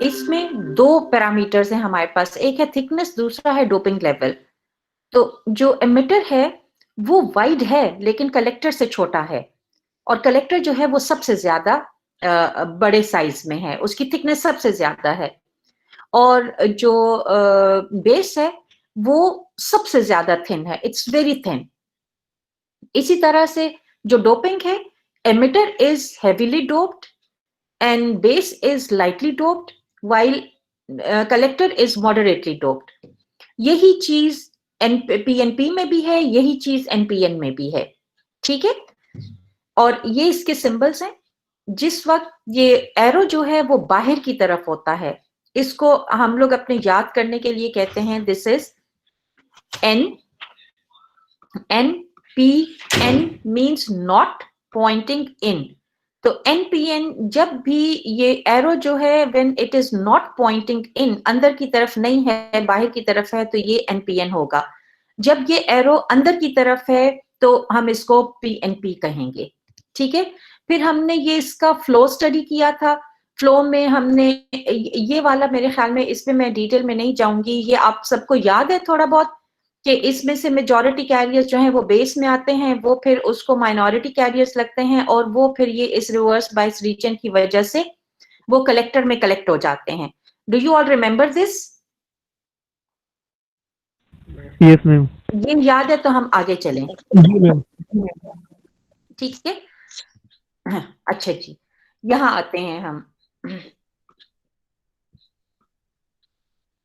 इसमें दो पैरामीटर्स हैं हमारे पास, एक है थिकनेस, दूसरा है डोपिंग लेवल। तो जो एमिटर है वो वाइड है लेकिन कलेक्टर से छोटा है, और कलेक्टर जो है वो सबसे ज्यादा बड़े साइज में है, उसकी थिकनेस सबसे ज्यादा है, और जो बेस है वो सबसे ज्यादा थिन है, इट्स वेरी थिन। इसी तरह से जो डोपिंग है, emitter is heavily doped and base is lightly doped, while collector is moderately doped. यही चीज पीएनपी में भी है, यही चीज एनपीएन में भी है, ठीक है। और ये इसके सिंबल्स हैं। जिस वक्त ये एरो जो है वो बाहर की तरफ होता है, इसको हम लोग अपने याद करने के लिए कहते हैं this is N. N P N means not pointing in. तो एनपीएन जब भी ये एरो जो है when it is not pointing in, अंदर की तरफ नहीं है बाहर की तरफ है, तो ये एनपीएन होगा। जब ये एरो अंदर की तरफ है तो हम इसको पीएनपी कहेंगे, ठीक है। फिर हमने ये इसका फ्लो स्टडी किया था। फ्लो में हमने ये वाला, मेरे ख्याल में इसमें मैं डिटेल में नहीं जाऊंगी, ये आप सबको याद है थोड़ा बहुत, कि इसमें से मेजॉरिटी कैरियर्स जो हैं वो बेस में आते हैं, वो फिर उसको माइनॉरिटी कैरियर्स लगते हैं, और वो फिर ये इस रिवर्स बायस रीजन की वजह से वो कलेक्टर में कलेक्ट हो जाते हैं। Do you all remember this? Yes ma'am. ये याद है तो हम आगे चलें, जी मैम। ठीक है। अच्छा जी, यहां आते हैं हम।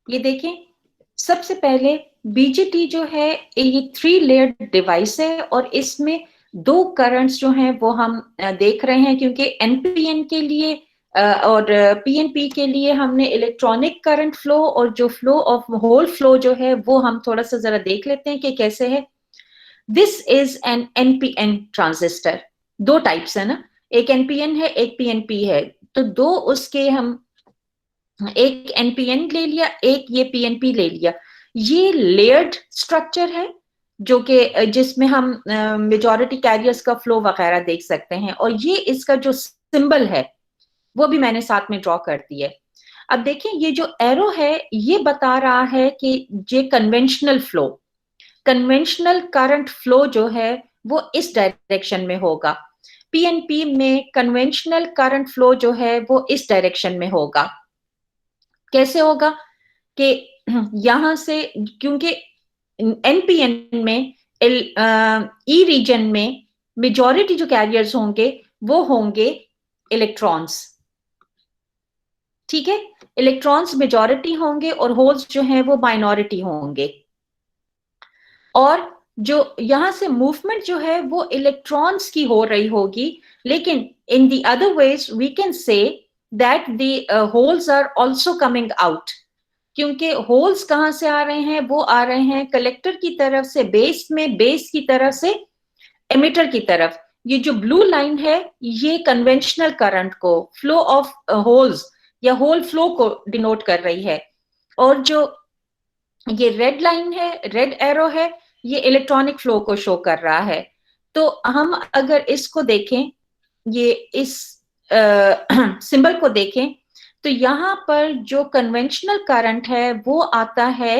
ये देखें, सबसे पहले बीजीटी जो है ये 3 लेयर्ड डिवाइस है, और इसमें 2 करंट्स जो हैं वो हम देख रहे हैं, क्योंकि एनपीएन के लिए और पीएनपी के लिए हमने इलेक्ट्रॉनिक करंट फ्लो और जो फ्लो ऑफ होल फ्लो जो है वो हम थोड़ा सा जरा देख लेते हैं कि कैसे है। This is N NPN transistor. 2 types है ना, एक एनपीएन है एक पीएनपी है, तो 2 उसके हम, एक एनपीएन ले लिया एक ये पीएनपी ले लिया। ये लेयर्ड स्ट्रक्चर है जो कि जिसमें हम मेजॉरिटी कैरियर्स का फ्लो वगैरह देख सकते हैं, और ये इसका जो सिंबल है वो भी मैंने साथ में ड्रॉ कर दिया है। अब देखिए ये जो एरो है ये बता रहा है कि ये conventional flow, conventional current flow जो है वो इस डायरेक्शन में होगा। पीएनपी में कन्वेंशनल करंट फ्लो जो है वो इस डायरेक्शन में होगा। कैसे होगा कि यहां से, क्योंकि एनपीएन में ई रीजन में मेजॉरिटी जो कैरियर्स होंगे वो होंगे इलेक्ट्रॉन्स, ठीक है। इलेक्ट्रॉन्स मेजॉरिटी होंगे और होल्स जो हैं वो माइनॉरिटी होंगे, और जो यहां से मूवमेंट जो है वो इलेक्ट्रॉन्स की हो रही होगी, लेकिन in the other ways we can say that the holes are also coming out, क्योंकि होल्स कहां से आ रहे हैं, वो आ रहे हैं कलेक्टर की तरफ से बेस में, बेस की तरफ से एमिटर की तरफ। ये जो ब्लू लाइन है ये कन्वेंशनल करंट को, फ्लो ऑफ होल्स या होल फ्लो को डिनोट कर रही है, और जो ये रेड लाइन है, रेड एरो है, ये इलेक्ट्रॉनिक फ्लो को शो कर रहा है। तो हम अगर इसको देखें, ये इस सिंबल को देखें, तो यहां पर जो कन्वेंशनल करंट है वो आता है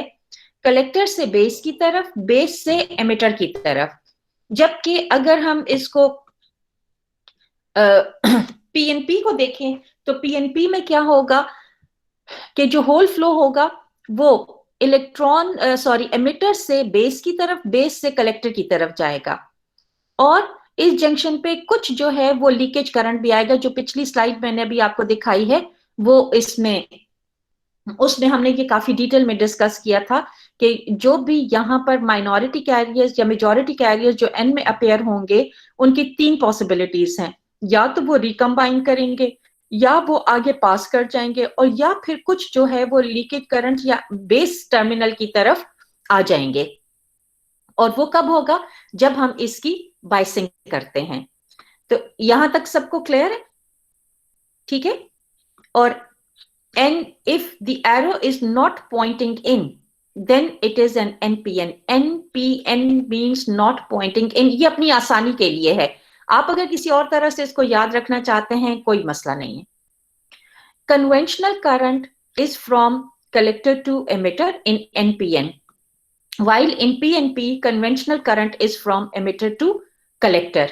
कलेक्टर से बेस की तरफ, बेस से एमिटर की तरफ। जबकि अगर हम इसको पीएनपी को देखें तो पीएनपी में क्या होगा कि जो होल फ्लो होगा वो इलेक्ट्रॉन सॉरी एमिटर से बेस की तरफ, बेस से कलेक्टर की तरफ जाएगा, और इस जंक्शन पे कुछ जो है वो लीकेज करंट भी आएगा, जो पिछली स्लाइड मैंने अभी आपको दिखाई है वो इसमें, उसमें हमने ये काफी डिटेल में डिस्कस किया था कि जो भी यहाँ पर माइनॉरिटी कैरियर्स या मेजॉरिटी कैरियर्स जो एन में अपेयर होंगे, उनकी 3 पॉसिबिलिटीज हैं, या तो वो रिकम्बाइन करेंगे, या वो आगे पास कर जाएंगे, और या फिर कुछ जो है वो लीकेज करंट या बेस टर्मिनल की तरफ आ जाएंगे। और वो कब होगा, जब हम इसकी बाइसिंग करते हैं। तो यहां तक सबको क्लियर है, ठीक है। और and if the arrow is not pointing in, then it is an NPN. NPN means not pointing in. ये अपनी आसानी के लिए है, आप अगर किसी और तरह से इसको याद रखना चाहते हैं कोई मसला नहीं है। conventional current is from collector to emitter in NPN, while in PNP conventional current is from emitter to collector.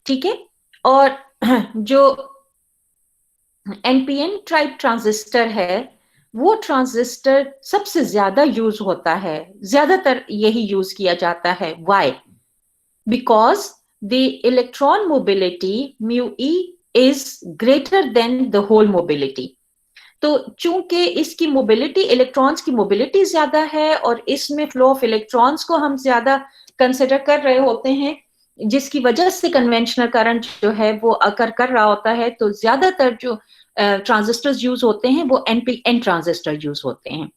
ठीक है, और जो NPN टाइप ट्रांजिस्टर है वो ट्रांजिस्टर सबसे ज्यादा यूज होता है, ज्यादातर यही यूज किया जाता है. Why? Because the electron mobility mu e is greater than the hole mobility. तो चूंकि इसकी मोबिलिटी, इलेक्ट्रॉन्स की मोबिलिटी ज्यादा है और इसमें फ्लो ऑफ इलेक्ट्रॉन्स को हम ज्यादा कंसिडर कर रहे होते हैं, जिसकी वजह से कन्वेंशनल करंट जो है वो अकर कर रहा होता है, तो ज्यादातर जो ट्रांजिस्टर्स यूज होते हैं वो एनपीएन ट्रांजिस्टर यूज होते हैं.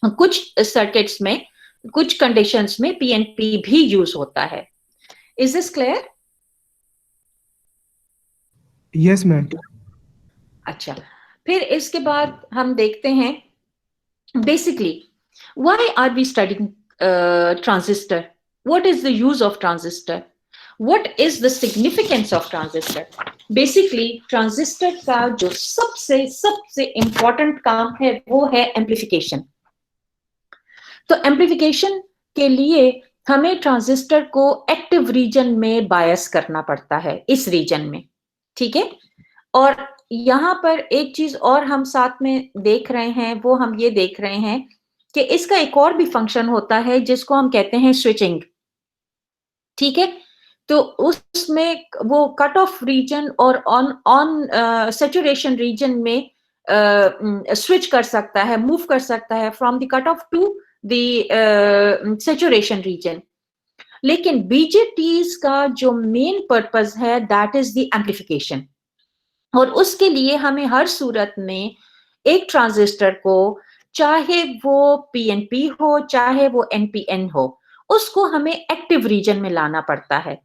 कुछ सर्किट्स में, कुछ कंडीशंस में पीएनपी भी यूज होता है. Is this clear? Yes ma'am. अच्छा, फिर इसके बाद हम देखते हैं basically why are we studying transistor, what is the use of transistor, what is the significance of transistor. Basically transistor का जो सबसे इंपॉर्टेंट काम है वो है एम्प्लीफिकेशन. तो एम्प्लीफिकेशन के लिए हमें ट्रांजिस्टर को एक्टिव रीजन में बायस करना पड़ता है, इस रीजन में. ठीक है, और यहां पर एक चीज और हम साथ में देख रहे हैं, वो हम ये देख रहे हैं कि इसका एक और भी फंक्शन होता है जिसको हम कहते हैं स्विचिंग. ठीक है, तो उसमें वो कट ऑफ रीजन और ऑन सैचुरेशन रीजन में स्विच कर सकता है, मूव कर सकता है from the cut off to the saturation region. लेकिन बीजेटीज का जो मेन पर्पस है दैट इज द एम्प्लीफिकेशन, और उसके लिए हमें हर सूरत में एक ट्रांजिस्टर को, चाहे वो पीएनपी हो चाहे वो एनपीएन हो, उसको हमें एक्टिव रीजन में लाना पड़ता है.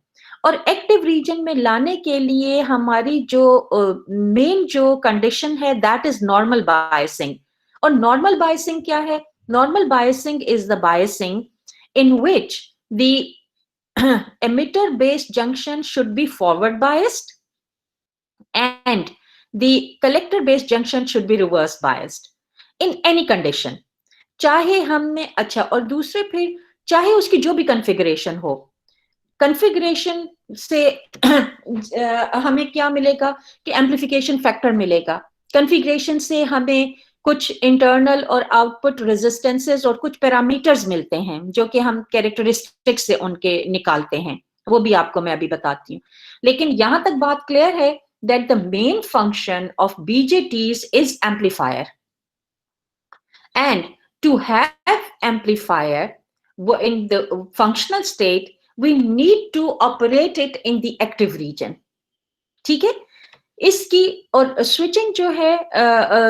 और एक्टिव रीजन में लाने के लिए हमारी जो मेन जो कंडीशन है दैट इज नॉर्मल बायसिंग. और नॉर्मल बायसिंग क्या है? Normal biasing is the biasing in which the emitter based junction should be forward biased and the collector based junction should be reverse biased in any condition. चाहे हमने, अच्छा, और दूसरे फिर चाहे उसकी जो भी कॉन्फ़िगरेशन हो, कॉन्फ़िगरेशन से हमें क्या मिलेगा कि एम्प्लीफिकेशन फैक्टर मिलेगा. कॉन्फ़िगरेशन से हमें कुछ इंटरनल और आउटपुट रेजिस्टेंसेस और कुछ पैरामीटर्स मिलते हैं जो कि हम कैरेक्टरिस्टिक्स से उनके निकालते हैं, वो भी आपको मैं अभी बताती हूँ. लेकिन यहां तक बात क्लियर है that the main function of BJTs is amplifier, and to have amplifier in the functional state we need to operate it in the active region. ठीक है, इसकी और स्विचिंग जो है,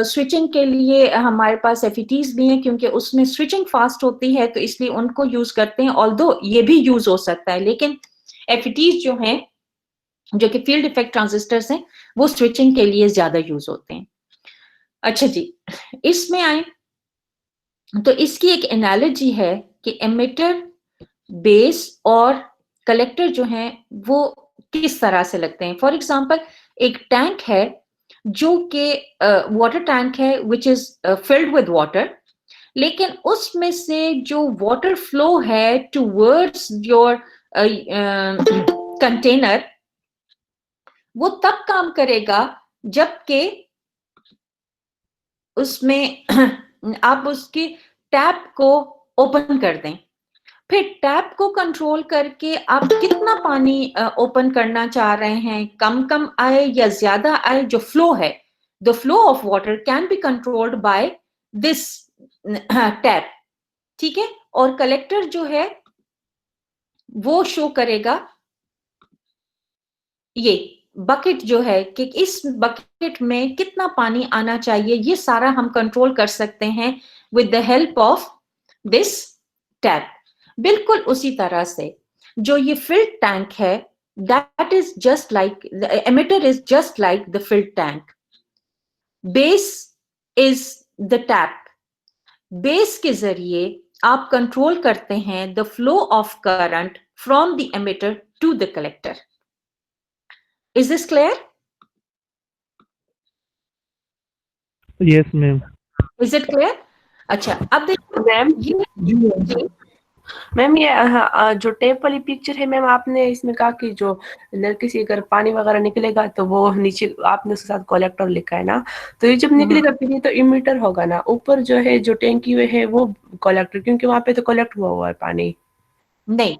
स्विचिंग के लिए हमारे पास एफईटीज भी हैं, क्योंकि उसमें स्विचिंग फास्ट होती है तो इसलिए उनको यूज करते हैं. ऑल्दो ये भी यूज हो सकता है, लेकिन एफईटीज जो हैं, जो कि फील्ड इफेक्ट ट्रांजिस्टर्स हैं, वो स्विचिंग के लिए ज्यादा यूज होते हैं. अच्छा जी, इसमें आए तो इसकी एक एनालॉजी है कि एमिटर, बेस और कलेक्टर जो हैं वो किस तरह से लगते हैं. फॉर एग्जांपल, एक टैंक है जो कि वाटर टैंक है which is filled with water, लेकिन उसमें से जो वाटर फ्लो है टूवर्ड्स योर कंटेनर, वो तब काम करेगा जबकि उसमें आप उसकी टैप को ओपन कर दें. फिर टैप को कंट्रोल करके आप कितना पानी ओपन करना चाह रहे हैं, कम आए या ज्यादा आए, जो फ्लो है, the flow of water can be controlled by this tap. ठीक है, और कलेक्टर जो है वो शो करेगा ये बकेट जो है कि इस बकेट में कितना पानी आना चाहिए, ये सारा हम कंट्रोल कर सकते हैं with the help of this tap. बिल्कुल उसी तरह से जो ये फिल्ड टैंक है, that is just like the emitter is just like the filled tank. Base is the tap. Base के जरिए आप कंट्रोल करते हैं the flow of current from the emitter to the collector. Is this clear? Yes, ma'am. Is it clear? अच्छा, अब देखो ma'am ये जी, ma'am ये जो टेप वाली पिक्चर है मैम, आपने इसमें कहा कि जो नलके से अगर पानी वगैरह निकलेगा तो वो नीचे आपने उसके साथ कलेक्टर लिखा है ना, तो ये जब निकलेगा फिर ये तो इमीटर होगा ना, ऊपर जो है जो टैंकी में है वो कलेक्टर, क्योंकि वहां पे तो कलेक्ट हुआ है पानी। नहीं,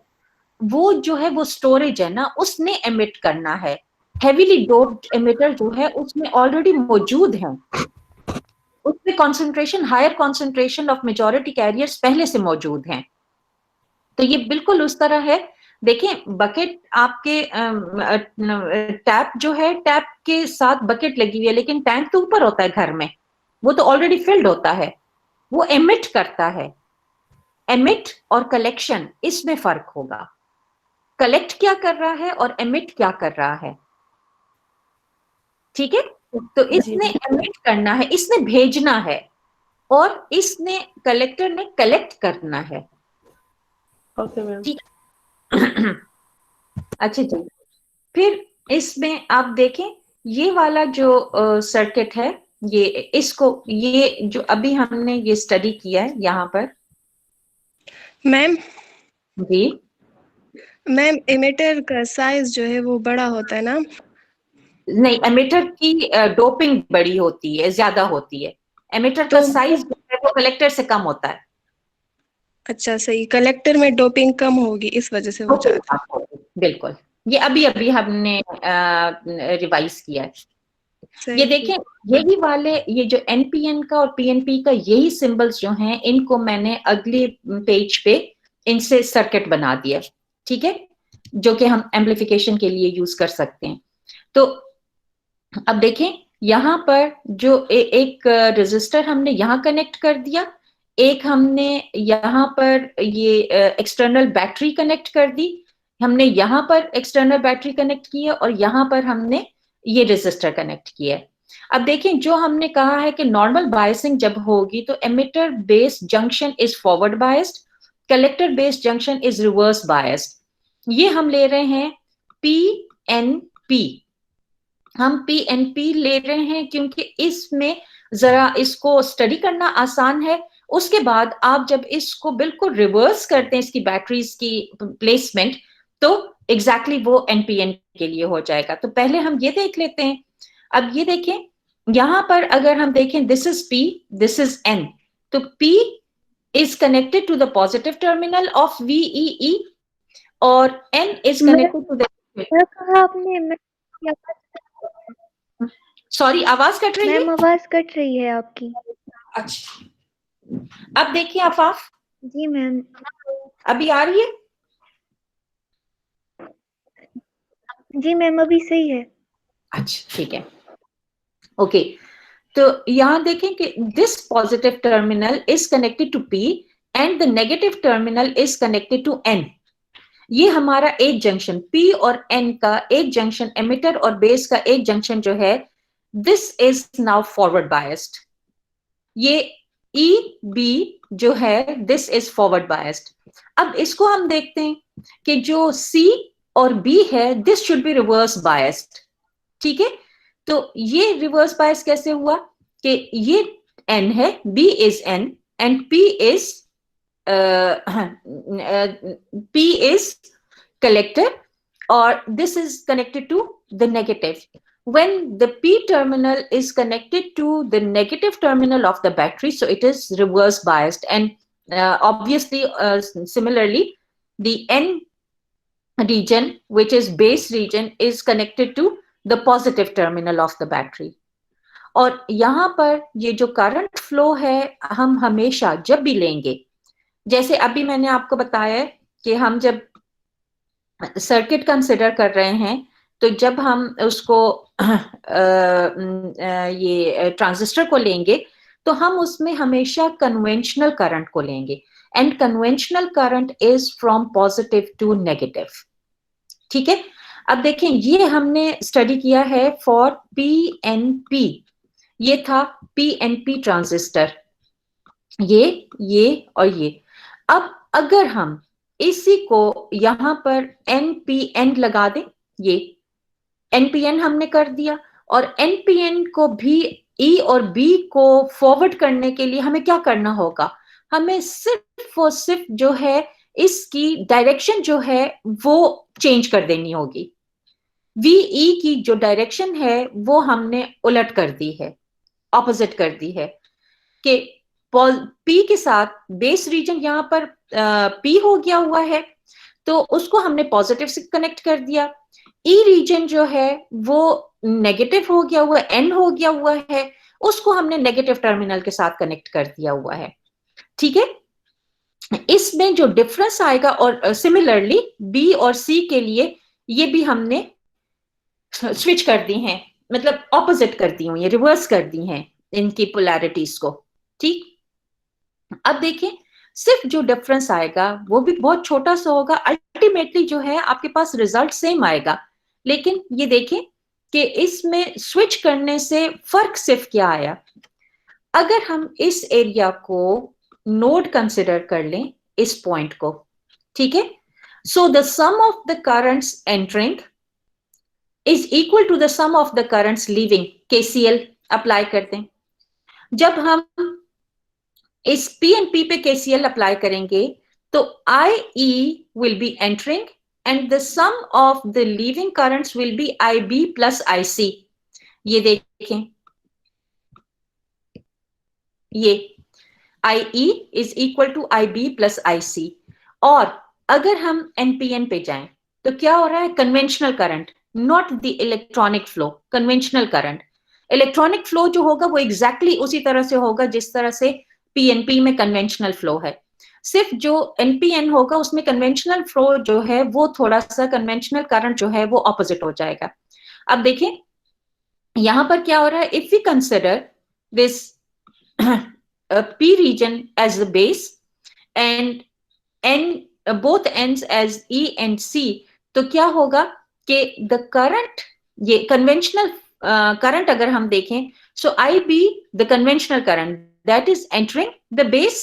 वो जो है वो स्टोरेज है ना, उसने एमिट करना है। हेवीली डोप्ड एमिटर जो है उसमें ऑलरेडी मौजूद है, उसमें concentration, higher concentration of majority carriers पहले से मौजूद हैं। तो ये बिल्कुल उस तरह है। देखें, बकेट आपके टैप जो है, टैप के साथ बकेट लगी हुई है, लेकिन टैंक तो ऊपर होता है घर में, वो तो ऑलरेडी फिल्ड होता है, वो एमिट करता है। एमिट और कलेक्शन, इसमें फर्क होगा। कलेक्ट क्या कर रहा है और एमिट क्या कर रहा है, ठीक है? तो इसने एमिट करना है, इसने भेजना है, और इसने, कलेक्टर ने कलेक्ट करना है। Okay ma'am. ठीक। अच्छा जी, फिर इसमें आप देखें ये वाला जो सर्किट है, ये इसको, ये जो अभी हमने ये स्टडी किया है यहाँ पर मैम जी, मैम एमिटर का साइज जो है वो बड़ा होता है ना? नहीं, एमिटर की डोपिंग बड़ी होती है, ज्यादा होती है। एमिटर का तो साइज जो है वो कलेक्टर से कम होता है। अच्छा, सही, कलेक्टर में डोपिंग कम होगी इस वजह से वो डोपिंग चाहते कम होगी, बिल्कुल। ये अभी अभी हमने रिवाइज किया है। हैं। ये सही, देखें, यही वाले, ये जो एनपीएन का और पीएनपी का यही सिंबल्स जो हैं, इनको मैंने अगले पेज पे इनसे सर्किट बना दिया, ठीक है, जो कि हम एम्प्लीफिकेशन के लिए यूज कर सकते हैं। तो अब देखें, यहां पर जो एक रेजिस्टर हमने यहां कनेक्ट कर दिया, एक हमने यहां पर ये एक्सटर्नल बैटरी कनेक्ट कर दी, हमने यहां पर एक्सटर्नल बैटरी कनेक्ट की है, और यहां पर हमने ये रेजिस्टर कनेक्ट किया है। अब देखें, जो हमने कहा है कि नॉर्मल बायसिंग जब होगी तो emitter base junction is forward biased, collector base junction is reverse biased. ये हम ले रहे हैं पी एन पी, हम पीएनपी ले रहे हैं क्योंकि इसमें जरा इसको स्टडी करना आसान है। उसके बाद आप जब इसको बिल्कुल रिवर्स करते हैं, इसकी बैटरीज की प्लेसमेंट, तो एग्जैक्टली वो एनपीएन के लिए हो जाएगा। तो पहले हम ये देख लेते हैं। अब ये देखें, यहां पर अगर हम देखें, this is P, this is N, तो P is connected to the positive terminal of VEE, और N is connected to the, कहा आपने सॉरी आवाज कट रही है। मैम, आवाज कट रही है आपकी। अच्छा, अब देखिए आफाफ, जी मैम। अभी आ रही है? जी मैम, अभी सही है। अच्छा, ठीक है, ओके। तो यहां देखें कि this positive terminal is connected to P and the negative terminal is connected to N. ये हमारा एक जंक्शन पी और एन का एक जंक्शन, एमिटर और बेस का एक जंक्शन जो है, this is now forward biased. ये ई बी जो है, दिस इज फॉरवर्ड बायस्ड। अब इसको हम देखते हैं कि जो सी और बी है, this should be reverse biased, ठीक है। तो ये रिवर्स बायस कैसे हुआ कि ये एन है, B is N and P is collector, or this is connected to the negative. When the P terminal is connected to the negative terminal of the battery, so it is reverse biased, and obviously similarly the N region, which is base region, is connected to the positive terminal of the battery. और यहाँ पर ये जो current flow है, हम हमेशा जब भी लेंगे, जैसे अभी मैंने आपको बताया कि हम जब सर्किट कंसिडर कर रहे हैं, तो जब हम उसको ये ट्रांजिस्टर को लेंगे, तो हम उसमें हमेशा कन्वेंशनल करंट को लेंगे, and conventional current is from positive to negative, ठीक है। अब देखें, ये हमने स्टडी किया है फॉर पीएनपी, ये था पीएनपी ट्रांजिस्टर, ये और ये। अब अगर हम इसी को यहां पर एनपीएन लगा दें, ये एनपीएन हमने कर दिया, और एनपीएन को भी ई और बी को फॉरवर्ड करने के लिए हमें क्या करना होगा, हमें सिर्फ और सिर्फ जो है इसकी डायरेक्शन जो है वो चेंज कर देनी होगी। वीई की जो डायरेक्शन है वो हमने उलट कर दी है, ऑपोजिट कर दी है कि पी के साथ बेस रीजन यहां पर पी हो गया हुआ है तो उसको हमने पॉजिटिव से कनेक्ट कर दिया। ई रीजन जो है वो नेगेटिव हो गया हुआ, एन हो गया हुआ है, उसको हमने नेगेटिव टर्मिनल के साथ कनेक्ट कर दिया हुआ है। ठीक है, इसमें जो डिफरेंस आएगा, और सिमिलरली बी और सी के लिए ये भी हमने स्विच कर दी हैं, मतलब ऑपोजिट कर दी हूं, ये रिवर्स कर दी हैं इनकी पोलैरिटीज को। ठीक, अब देखें सिर्फ जो डिफरेंस आएगा वो भी बहुत छोटा सा होगा, अल्टीमेटली जो है आपके पास रिजल्ट सेम आएगा। लेकिन ये देखें कि इसमें स्विच करने से फर्क सिर्फ क्या आया, अगर हम इस एरिया को नोड कंसिडर कर लें, इस पॉइंट को, ठीक है, so the sum of the currents entering is equal to the sum of the currents leaving. KCL apply करते हैं, जब हम इस पी एंड पी पे केसीएल अप्लाई करेंगे तो I E will be entering and the sum of the leaving currents will be I B plus I C. ये देखें, ये I E is equal to I B plus I C. और अगर हम NPN पे जाएं तो क्या हो रहा है, conventional current, not the electronic flow, conventional current. Electronic flow जो होगा वो एग्जैक्टली उसी तरह से होगा जिस तरह से पीएनपी में कन्वेंशनल फ्लो है, सिर्फ जो एनपीएन होगा उसमें कन्वेंशनल फ्लो जो है वो थोड़ा सा, कन्वेंशनल करंट जो है वो ऑपोजिट हो जाएगा। अब देखें यहां पर क्या हो रहा है, if we consider this P region as the base and N both ends as E and C, तो क्या होगा कि द करंट, ये कन्वेंशनल करंट अगर हम देखें, so I B the conventional current that is entering the base,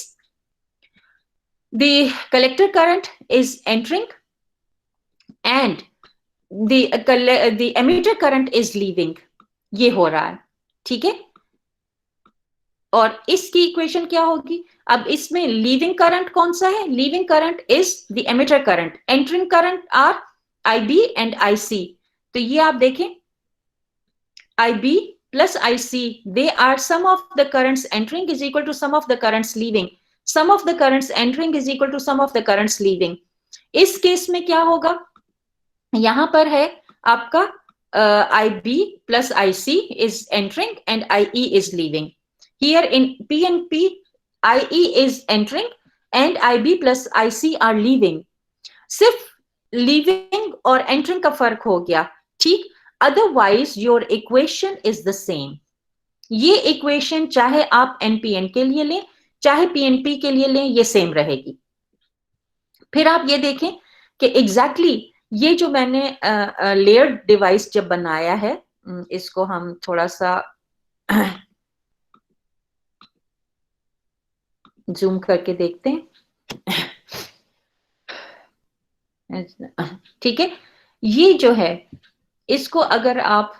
the collector current is entering and the emitter current is leaving। ये हो रहा है, ठीक है। और इसकी इक्वेशन क्या होगी, अब इसमें लीविंग करंट कौन सा है, leaving current is the emitter current, entering current are I B and I C. तो ये आप देखें I B plus IC, they are sum of the currents entering is equal to sum of the currents leaving, sum of the currents entering is equal to sum of the currents leaving। इस case में क्या होगा, यहां पर है आपका IB plus IC is entering and IE is leaving। Here in PNP, IE is entering and IB plus IC are leaving। सिर्फ leaving और entering का फर्क हो गया, ठीक, otherwise your equation is the same। ये इक्वेशन चाहे आप एनपीएन के लिए लें चाहे पीएनपी के लिए लें, ये सेम रहेगी। फिर आप ये देखें कि एग्जैक्टली ये जो मैंने लेयर्ड डिवाइस जब बनाया है, इसको हम थोड़ा सा जूम करके देखते हैं, ठीक है। ये जो है इसको अगर आप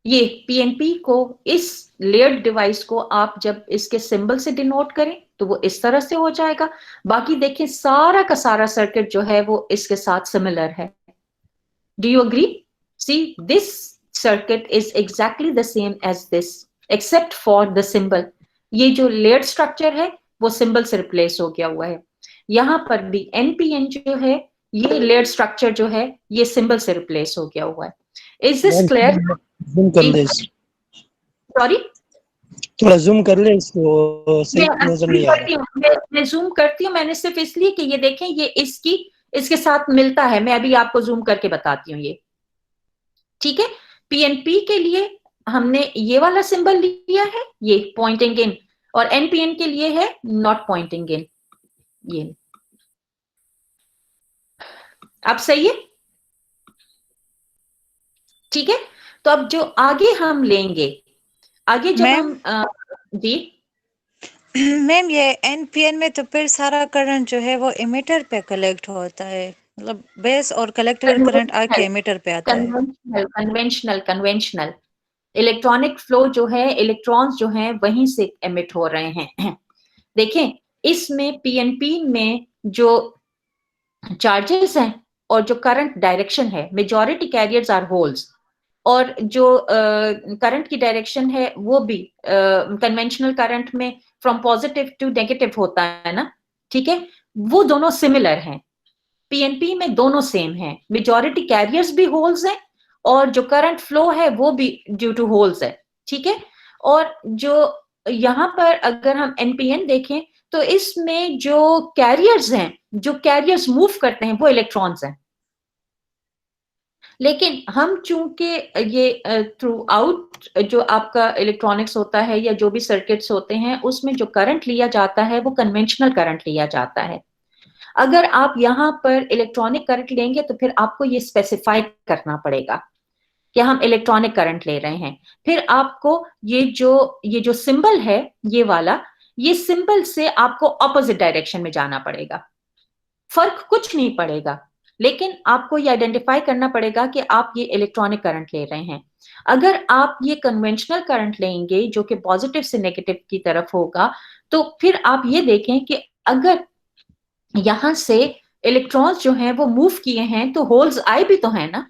ये पीएनपी को, इस लेयर्ड डिवाइस को आप जब इसके सिंबल से डिनोट करें तो वो इस तरह से हो जाएगा। बाकी देखें सारा का सारा सर्किट जो है वो इसके साथ सिमिलर है। Do you agree? See this circuit is exactly the same as this except for the symbol. ये जो लेयर्ड स्ट्रक्चर है वो सिंबल से रिप्लेस हो गया हुआ है। यहां पर भी एनपीएन जो है, ये लेयर्ड स्ट्रक्चर जो है ये सिंबल से रिप्लेस हो गया हुआ है। Is this clear? जूम कर ले, सॉरी थोड़ा जूम कर ले इसको, सही नजर नहीं आ रहा। मैं जूम करती हूँ, मैंने सिर्फ इसलिए कि ये देखें ये इसके साथ मिलता है। मैं अभी आपको जूम करके बताती हूँ ये, ठीक है। पीएनपी के लिए हमने ये वाला सिंबल लिया है, ये पॉइंटिंग इन, और एनपीएन के लिए है नॉट पॉइंटिंग इन। ये अब सही है, ठीक है। तो अब जो आगे हम लेंगे, आगे जब हम जी मैम ये एनपीएन में तो फिर सारा करंट जो है वो इमिटर पे कलेक्ट होता है, मतलब बेस और कलेक्टर करंट आके एमिटर पे आता है। कन्वेंशनल इलेक्ट्रॉनिक फ्लो जो है, इलेक्ट्रॉन्स जो हैं वहीं से एमिट हो रहे हैं। देखें, इसमें पीएनपी में जो चार्जेस हैं और जो करंट डायरेक्शन है, मेजॉरिटी कैरियर्स आर होल्स, और जो करंट की डायरेक्शन है वो भी कन्वेंशनल करंट में फ्रॉम पॉजिटिव टू नेगेटिव होता है ना, ठीक है, वो दोनों सिमिलर हैं। पीएनपी में दोनों सेम हैं, मेजॉरिटी कैरियर्स भी होल्स हैं और जो करंट फ्लो है वो भी ड्यू टू होल्स है, ठीक है। और जो यहाँ पर अगर हम एनपीएन देखें तो इसमें जो कैरियर्स हैं, जो कैरियर्स मूव करते हैं वो इलेक्ट्रॉन्स हैं, लेकिन हम चूंकि ये थ्रू आउट जो आपका इलेक्ट्रॉनिक्स होता है या जो भी सर्किट्स होते हैं उसमें जो करंट लिया जाता है वो कन्वेंशनल करंट लिया जाता है। अगर आप यहाँ पर इलेक्ट्रॉनिक करंट लेंगे तो फिर आपको ये स्पेसिफाई करना पड़ेगा कि हम इलेक्ट्रॉनिक करंट ले रहे हैं। फिर आपको ये जो सिंबल है ये वाला, ये सिंबल से आपको ऑपोजिट डायरेक्शन में जाना पड़ेगा। फर्क कुछ नहीं पड़ेगा, लेकिन आपको ये आइडेंटिफाई करना पड़ेगा कि आप ये इलेक्ट्रॉनिक करंट ले रहे हैं। अगर आप ये कन्वेंशनल करंट लेंगे जो कि पॉजिटिव से नेगेटिव की तरफ होगा, तो फिर आप ये देखें कि अगर यहां से इलेक्ट्रॉन्स जो हैं वो मूव किए हैं तो होल्स आए भी तो हैं ना,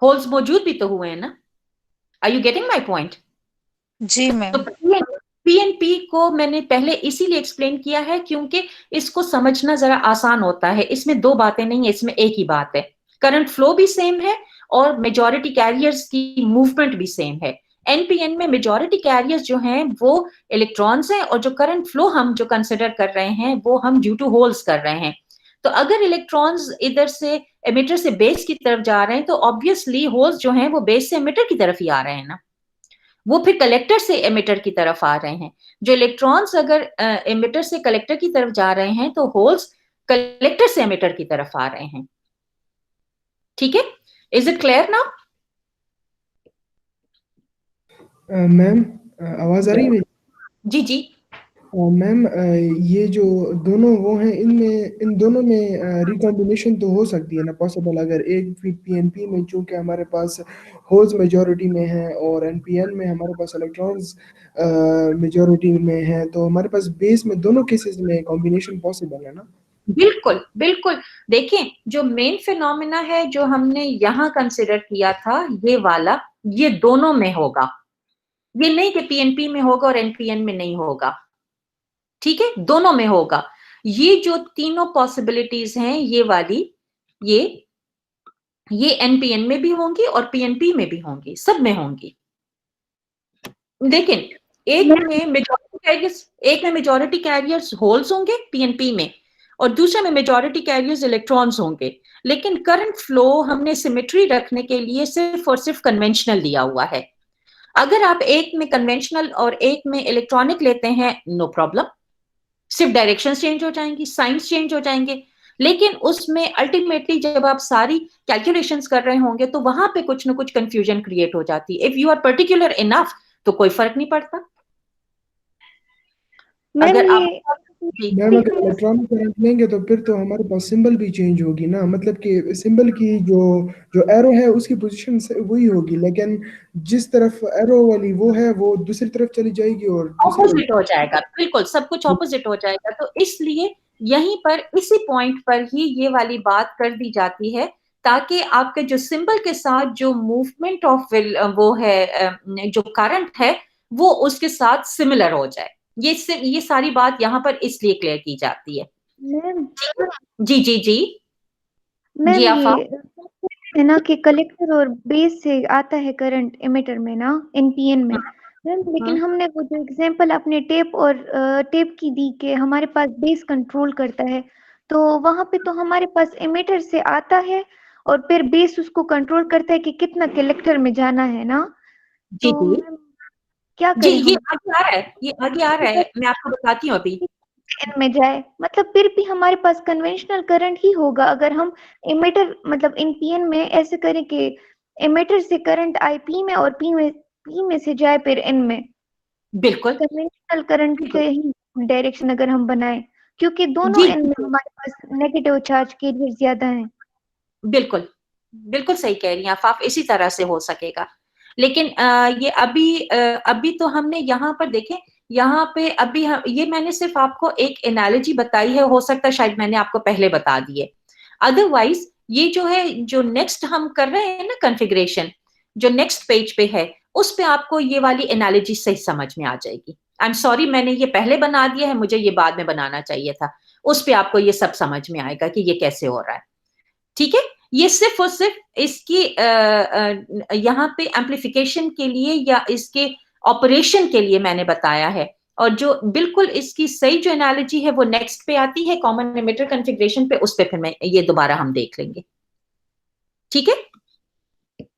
होल्स मौजूद भी तो हुए हैं ना। Are you getting my point? जी मैम। तो पीएनपी को मैंने पहले इसीलिए एक्सप्लेन किया है क्योंकि इसको समझना जरा आसान होता है। इसमें दो बातें नहीं है, इसमें एक ही बात है। करंट फ्लो भी सेम है और मेजॉरिटी कैरियर्स की मूवमेंट भी सेम है। एनपीएन में मेजॉरिटी कैरियर्स जो हैं वो इलेक्ट्रॉन्स हैं और जो करंट फ्लो हम जो कंसिडर कर रहे हैं वो हम ड्यू टू होल्स कर रहे हैं। तो अगर इलेक्ट्रॉन्स इधर से एमिटर से बेस की तरफ जा रहे हैं तो ऑब्वियसली होल्स जो हैं वो बेस से एमिटर की तरफ ही आ रहे हैं ना, वो फिर कलेक्टर से एमिटर की तरफ आ रहे हैं। जो इलेक्ट्रॉन्स अगर एमिटर से कलेक्टर की तरफ जा रहे हैं तो होल्स कलेक्टर से एमिटर की तरफ आ रहे हैं। ठीक है, is it clear now? Ma'am आवाज आ रही है मेरी? जी जी मैम ये जो दोनों वो हैं, इनमें इन दोनों में रिकॉम्बिनेशन तो हो सकती है ना पॉसिबल? अगर एक पीएनपी में चूंकि हमारे पास होल्स मेजॉरिटी में है और एनपीएन में हमारे पास इलेक्ट्रॉन्स मेजॉरिटी में है, तो हमारे पास बेस में दोनों केसेस में कॉम्बिनेशन पॉसिबल है ना? बिल्कुल बिल्कुल। देखें, जो मेन फिनोमिना है जो हमने यहाँ कंसिडर किया था ये वाला, ये दोनों में होगा। ये नहीं कि पीएनपी में होगा और एनपीएन में नहीं होगा, ठीक है, दोनों में होगा। ये जो तीनों पॉसिबिलिटीज हैं ये वाली, ये एनपीएन में भी होंगी और पीएनपी में भी होंगी, सब में होंगी। लेकिन एक में मेजॉरिटी कैरियर्स होल्स होंगे पीएनपी में और दूसरे में मेजॉरिटी कैरियर्स इलेक्ट्रॉन्स होंगे। लेकिन करंट फ्लो हमने सिमेट्री रखने के लिए सिर्फ और सिर्फ कन्वेंशनल दिया हुआ है। अगर आप एक में कन्वेंशनल और एक में इलेक्ट्रॉनिक लेते हैं, नो प्रॉब्लम, सिर्फ डायरेक्शन चेंज हो जाएंगी, साइंस चेंज हो जाएंगे। लेकिन उसमें अल्टीमेटली जब आप सारी कैलकुलेशंस कर रहे होंगे तो वहां पे कुछ ना कुछ कंफ्यूजन क्रिएट हो जाती है। If you are particular enough तो कोई फर्क नहीं पड़ता। अगर आप मैम अगर इलेक्ट्रॉनिक करंट लेंगे तो फिर तो हमारे पास सिंबल भी चेंज होगी ना, मतलब कि सिंबल की जो एरो है उसकी पोजीशन वही होगी, लेकिन जिस तरफ एरो वाली वो है वो दूसरी तरफ चली जाएगी और ऑपोजिट हो जाएगा। बिल्कुल सब कुछ ऑपोजिट हो जाएगा। तो इसलिए यहीं पर इसी पॉइंट पर ही ये वाली बात कर दी जाती है ताकि आपके जो सिंबल के साथ जो मूवमेंट ऑफ वो है, जो करंट है वो उसके साथ सिमिलर हो जाए। ये सारी बात यहाँ पर इसलिए क्लियर की जाती है। मैम जी जी जी मैम जी आफा। ये है ना कि कलेक्टर और बेस से आता है करंट एमिटर में ना, एनपीएन में मैम। लेकिन हमने वो जो एग्जांपल अपने टेप और टेप की दी कि हमारे पास बेस कंट्रोल करता है, तो वहां पे तो हमारे पास एमिटर से आता है और फिर बेस उसको कंट्रोल करता है कि कितना कलेक्टर में जाना है ना। जी तो जी मैम क्या जी, करें ये हम? आगे आ रहा है, ये आगे आ रहा है, मैं आपको बताती हूँ अभी। में जाए मतलब फिर भी हमारे पास कन्वेंशनल करंट ही होगा अगर हम एमिटर मतलब एनपीएन में ऐसे करें कि एमिटर से करंट आई पी में और पी में से जाए फिर एन में। बिल्कुल कन्वेंशनल करंट के ही डायरेक्शन अगर हम बनाएं क्योंकि दोनों एंड में हमारे पास नेगेटिव चार्ज कैरियर ज्यादा हैं। बिल्कुल बिल्कुल सही कह रही हैं आप इसी तरह से हो सकेगा। लेकिन ये अभी तो हमने यहाँ पर देखें, यहाँ पे अभी ये मैंने सिर्फ आपको एक एनालॉजी बताई है, हो सकता है शायद मैंने आपको पहले बता दी है। अदरवाइज ये जो है, जो नेक्स्ट हम कर रहे हैं ना कॉन्फ़िगरेशन, जो नेक्स्ट पेज पे है, उस पे आपको ये वाली एनालॉजी सही समझ में आ जाएगी। आई एम सॉरी, मैंने ये पहले बना दिया है, मुझे ये बाद में बनाना चाहिए था। उस पे आपको ये सब समझ में आएगा कि ये कैसे हो रहा है। ठीक है, ये सिर्फ और सिर्फ इसकी यहाँ पे एम्प्लीफिकेशन के लिए या इसके ऑपरेशन के लिए मैंने बताया है। और जो बिल्कुल इसकी सही जो एनालॉजी है वो नेक्स्ट पे आती है, कॉमन एमिटर कॉन्फ़िगरेशन पे, उस पे फिर मैं ये दोबारा हम देख लेंगे। ठीक है,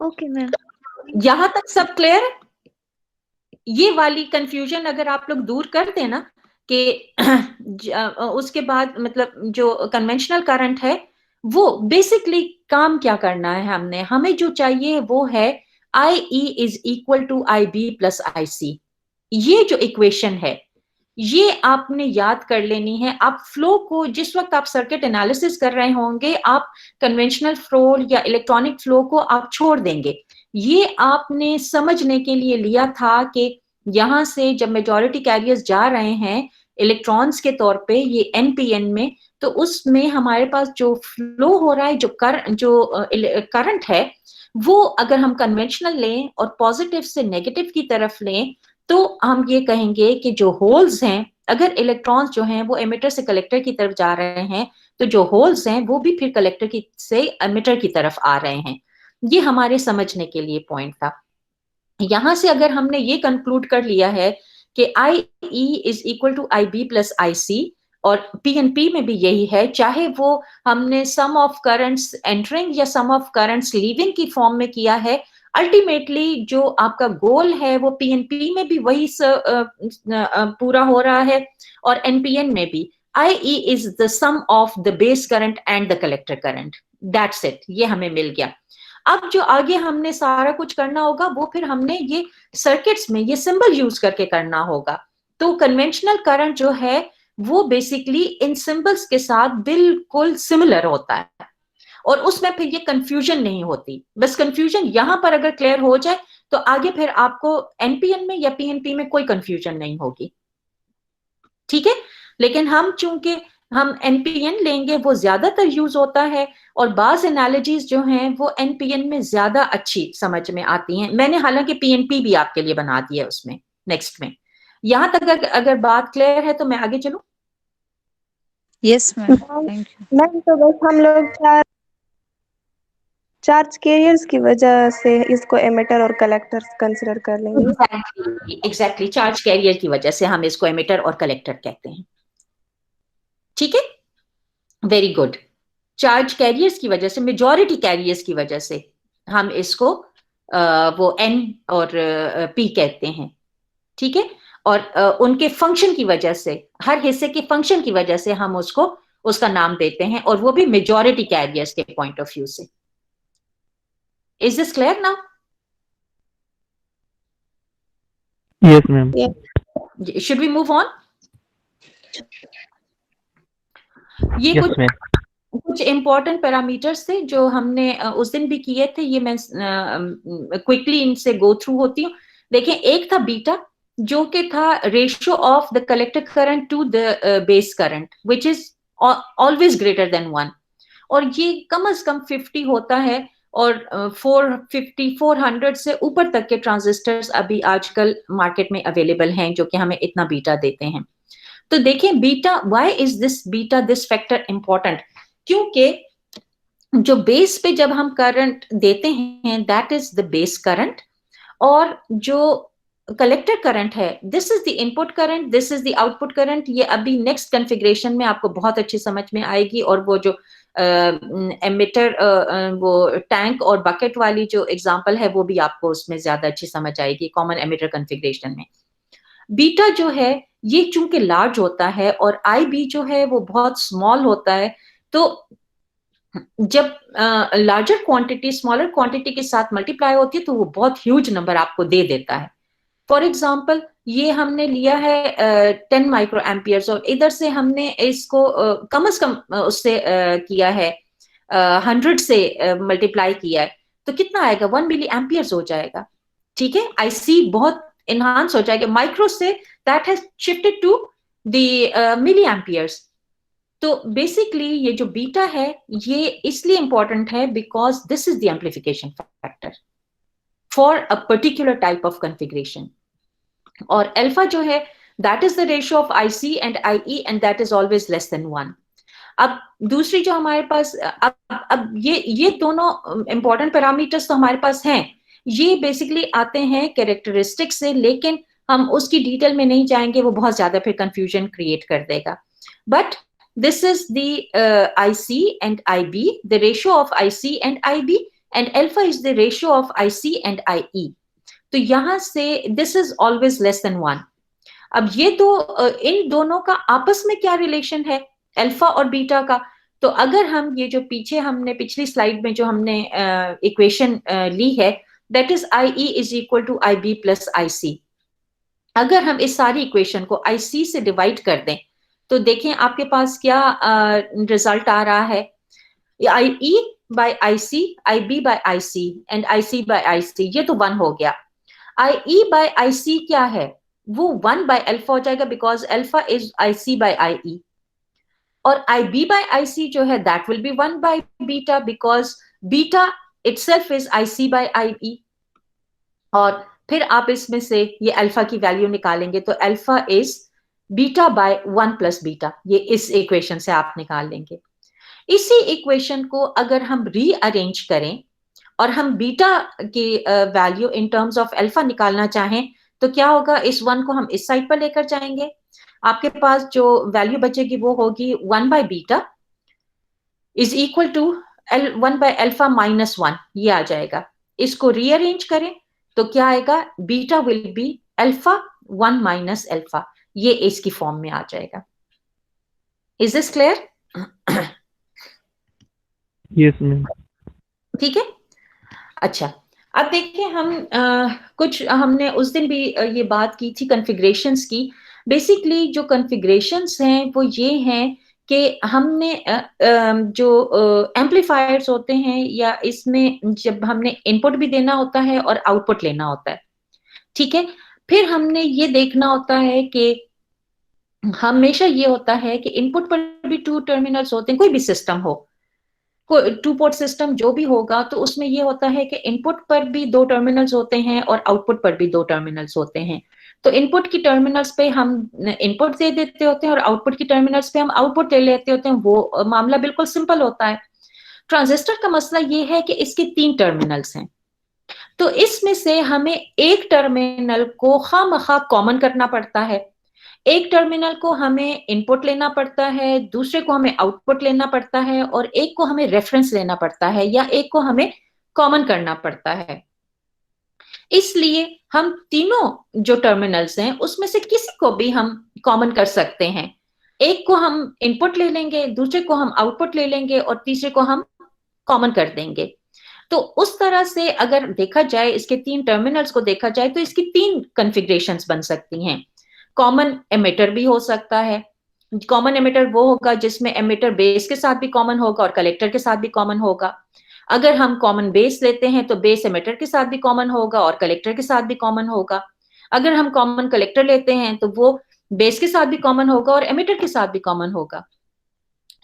ओके मैम, यहां तक सब क्लियर है? ये वाली कंफ्यूजन अगर आप लोग दूर कर देना कि उसके बाद मतलब जो कन्वेंशनल करंट है वो बेसिकली काम क्या करना है, हमें जो चाहिए वो है IE is equal to IB plus IC। ये जो इक्वेशन है ये आपने याद कर लेनी है। आप फ्लो को जिस वक्त आप सर्किट एनालिसिस कर रहे होंगे, आप कन्वेंशनल फ्लो या इलेक्ट्रॉनिक फ्लो को आप छोड़ देंगे। ये आपने समझने के लिए लिया था कि यहां से जब मेजॉरिटी कैरियर्स जा रहे हैं इलेक्ट्रॉन्स के तौर पे ये NPN में, तो उसमें हमारे पास जो फ्लो हो रहा है, जो करंट है, वो अगर हम कन्वेंशनल लें और पॉजिटिव से नेगेटिव की तरफ लें, तो हम ये कहेंगे कि जो होल्स हैं, अगर इलेक्ट्रॉन्स जो हैं वो एमिटर से कलेक्टर की तरफ जा रहे हैं, तो जो होल्स हैं वो भी फिर कलेक्टर से एमिटर की तरफ आ रहे हैं। ये हमारे समझने के लिए पॉइंट था। यहां से अगर हमने ये कंक्लूड कर लिया है कि IE is equal to IB plus IC, और PNP में भी यही है, चाहे वो हमने सम ऑफ करंट्स एंटरिंग या सम ऑफ करंट्स लीविंग की फॉर्म में किया है, अल्टीमेटली जो आपका गोल है वो PNP में भी वही पूरा हो रहा है और NPN में भी। IE is the sum of the base current and the collector current. That's it. ये हमें मिल गया। अब जो आगे हमने सारा कुछ करना होगा वो फिर हमने ये सर्किट्स में ये सिंबल यूज करके करना होगा। तो कन्वेंशनल करंट जो है वो बेसिकली इन सिंबल्स के साथ बिल्कुल सिमिलर होता है और उसमें फिर ये कंफ्यूजन नहीं होती। बस कंफ्यूजन यहां पर अगर क्लियर हो जाए तो आगे फिर आपको NPN में या PNP में कोई कंफ्यूजन नहीं होगी। ठीक है, लेकिन हम चूंकि हम NPN लेंगे, वो ज्यादातर यूज होता है और बाज एनालॉजीज जो हैं वो NPN में ज्यादा अच्छी समझ में आती हैं। मैंने हालांकि PNP भी आपके लिए बना दी है उसमें नेक्स्ट में। यहां तक अगर बात क्लियर है तो मैं आगे चलूं? Yes ma'am, thank you ma'am. तो बस हम लोग चार्ज कैरियर्स की वजह से इसको एमिटर और कलेक्टर कंसिडर कर लेंगे। एग्जैक्टली, चार्ज कैरियर की वजह से हम इसको एमिटर और कलेक्टर कहते हैं। ठीक है, वेरी गुड। चार्ज कैरियर्स की वजह से, मेजॉरिटी कैरियर्स की वजह से हम इसको वो N और P कहते हैं। ठीक है, और उनके फंक्शन की वजह से, हर हिस्से के फंक्शन की वजह से हम उसका नाम देते हैं, और वो भी मेजॉरिटी कैरियर्स के पॉइंट ऑफ व्यू से। Is this clear now? Yes, ma'am. Should we move on? ये Yes, ma'am. कुछ इंपॉर्टेंट पैरामीटर्स थे जो हमने उस दिन भी किए थे। ये मैं क्विकली इनसे गो थ्रू होती हूँ। देखें, एक था बीटा, जो कि था ratio of the collector current to the base current, which is always greater than 1, और ये कम से कम 50 होता है, और 450 400 से ऊपर तक के ट्रांजिस्टर्स अभी आजकल मार्केट में अवेलेबल हैं जो कि हमें इतना बीटा देते हैं। तो देखें beta, why is this beta, this factor important? क्योंकि जो बेस पे जब हम करंट देते हैं that is the base current, और जो कलेक्टर करंट है this is the input current, this is the output current. ये अभी नेक्स्ट कॉन्फ़िगरेशन में आपको बहुत अच्छी समझ में आएगी, और वो जो एमिटर वो टैंक और बकेट वाली जो एग्जांपल है वो भी आपको उसमें ज्यादा अच्छी समझ आएगी कॉमन एमिटर कॉन्फ़िगरेशन में। बीटा जो है ये चूंकि लार्ज होता है और IB जो है वो बहुत स्मॉल होता है, तो जब लार्जर क्वांटिटी स्मॉलर क्वांटिटी के साथ मल्टीप्लाई होती है तो वो बहुत ह्यूज नंबर आपको दे देता है। फॉर एग्जाम्पल ये हमने लिया है 10 माइक्रो एम्पियर्स और इधर से हमने इसको कम से कम उससे किया है 100 से मल्टीप्लाई किया है, तो कितना आएगा 1 मिली एम्पियर्स हो जाएगा। ठीक है, आईसी बहुत इनहांस हो जाएगा, माइक्रो से that has shifted to the milli amperes. तो बेसिकली ये जो बीटा है ये इसलिए इंपॉर्टेंट है because this is the amplification factor for a particular type of configuration. और अल्फा जो है that is the ratio of IC and IE and that is always less than 1। अब दूसरी जो हमारे पास अब ये दोनों इंपॉर्टेंट पैरामीटर्स तो हमारे पास हैं, ये बेसिकली आते हैं कैरेक्टरिस्टिक से, लेकिन हम उसकी डिटेल में नहीं जाएंगे, वो बहुत ज्यादा फिर कंफ्यूजन क्रिएट कर देगा। But this is the IC and IB, the ratio of IC and IB, and alpha is the ratio of IC and IE. तो यहां से this is always less than 1। अब ये तो इन दोनों का आपस में क्या रिलेशन है अल्फा और बीटा का, तो अगर हम ये जो पीछे हमने पिछली स्लाइड में जो हमने इक्वेशन ली है that is IE is equal to IB plus IC, अगर हम इस सारी इक्वेशन को IC से डिवाइड कर दें तो देखें आपके पास क्या रिजल्ट आ रहा है, IE by IC, IB by IC and IC by IC, ये तो 1 हो गया। IE by IC क्या है, वो 1 by अल्फा हो जाएगा because alpha is IC by IE, और IB by IC जो है that will be 1 by beta because beta itself is IC by IE। और फिर आप इसमें से ये अल्फा की वैल्यू निकालेंगे तो alpha is beta by 1 plus beta, ये इस इक्वेशन से आप निकाल लेंगे। इसी इक्वेशन को अगर हम रीअरेंज करें और हम बीटा की value in terms of alpha निकालना चाहें तो क्या होगा, इस 1 को हम इस साइड पर लेकर जाएंगे, आपके पास जो वैल्यू बचेगी वो होगी 1 by beta is equal to 1 by alpha minus 1, ये आ जाएगा। इसको रीअरेंज करें तो क्या आएगा, beta will be alpha 1 minus alpha, ये इसकी फॉर्म में आ जाएगा। Is this clear? Yes ma'am. ठीक है, अच्छा अब देखिए हम कुछ हमने उस दिन भी ये बात की थी कॉन्फ़िगरेशंस की। बेसिकली जो कॉन्फ़िगरेशंस हैं वो ये हैं कि हमने जो एम्पलीफायर्स होते हैं या इसमें जब हमने इनपुट भी देना होता है और आउटपुट लेना होता है, ठीक है, फिर हमने ये देखना होता है कि हमेशा ये होता है कि इनपुट पर भी 2 टर्मिनल्स होते हैं, कोई भी सिस्टम हो, कोई 2 पोर्ट सिस्टम जो भी होगा तो उसमें ये होता है कि इनपुट पर भी 2 टर्मिनल्स होते हैं और आउटपुट पर भी 2 टर्मिनल्स होते हैं। तो इनपुट की टर्मिनल्स पे हम इनपुट दे देते होते हैं और आउटपुट की टर्मिनल्स पे हम आउटपुट ले लेते होते हैं, वो मामला बिल्कुल सिंपल होता है। ट्रांजिस्टर का मसला ये है कि इसके 3 टर्मिनल्स हैं, तो इसमें से हमें एक टर्मिनल को खामखा कॉमन करना पड़ता है, एक टर्मिनल को हमें इनपुट लेना पड़ता है, दूसरे को हमें आउटपुट लेना पड़ता है और एक को हमें रेफरेंस लेना पड़ता है या एक को हमें कॉमन करना पड़ता है। इसलिए हम तीनों जो टर्मिनल्स हैं उसमें से किसी को भी हम कॉमन कर सकते हैं, एक को हम इनपुट ले लेंगे, दूसरे को हम आउटपुट ले लेंगे और तीसरे को हम कॉमन कर देंगे। तो उस तरह से अगर देखा जाए, इसके 3 टर्मिनल्स को देखा जाए तो इसकी 3 कॉन्फ़िगरेशंस बन सकती हैं। कॉमन एमिटर भी हो सकता है, कॉमन एमिटर वो होगा जिसमें एमिटर बेस के साथ भी कॉमन होगा और कलेक्टर के साथ भी कॉमन होगा। अगर हम कॉमन बेस लेते हैं तो बेस एमिटर के साथ भी कॉमन होगा और कलेक्टर के साथ भी कॉमन होगा। अगर हम कॉमन कलेक्टर लेते हैं तो वो बेस के साथ भी कॉमन होगा और एमिटर के साथ भी कॉमन होगा।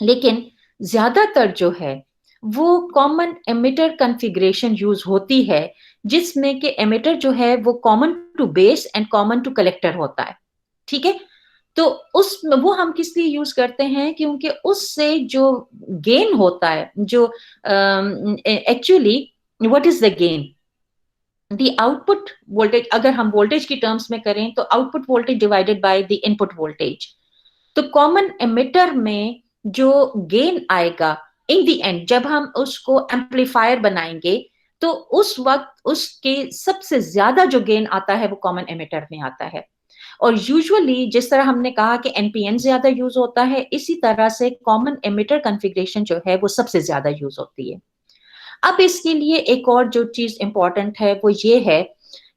लेकिन ज्यादातर जो है वो कॉमन एमिटर कॉन्फ़िगरेशन यूज होती है जिसमें कि एमिटर जो है वो common to base and common to collector होता है, ठीक है। तो उस वो हम किस लिए यूज करते हैं, क्योंकि उससे जो गेन होता है, जो actually what is the gain, the output voltage, अगर हम वोल्टेज की टर्म्स में करें तो output voltage divided by the input voltage. तो कॉमन एमिटर में जो गेन आएगा इन द एंड जब हम उसको एम्पलीफायर बनाएंगे तो उस वक्त उसके सबसे ज्यादा जो गेन आता है वो कॉमन एमिटर में आता है। और यूजुअली जिस तरह हमने कहा कि एनपीएन ज्यादा यूज होता है, इसी तरह से कॉमन एमिटर कॉन्फ़िगरेशन जो है वो सबसे ज्यादा यूज होती है। अब इसके लिए एक और जो चीज इंपॉर्टेंट है वो ये है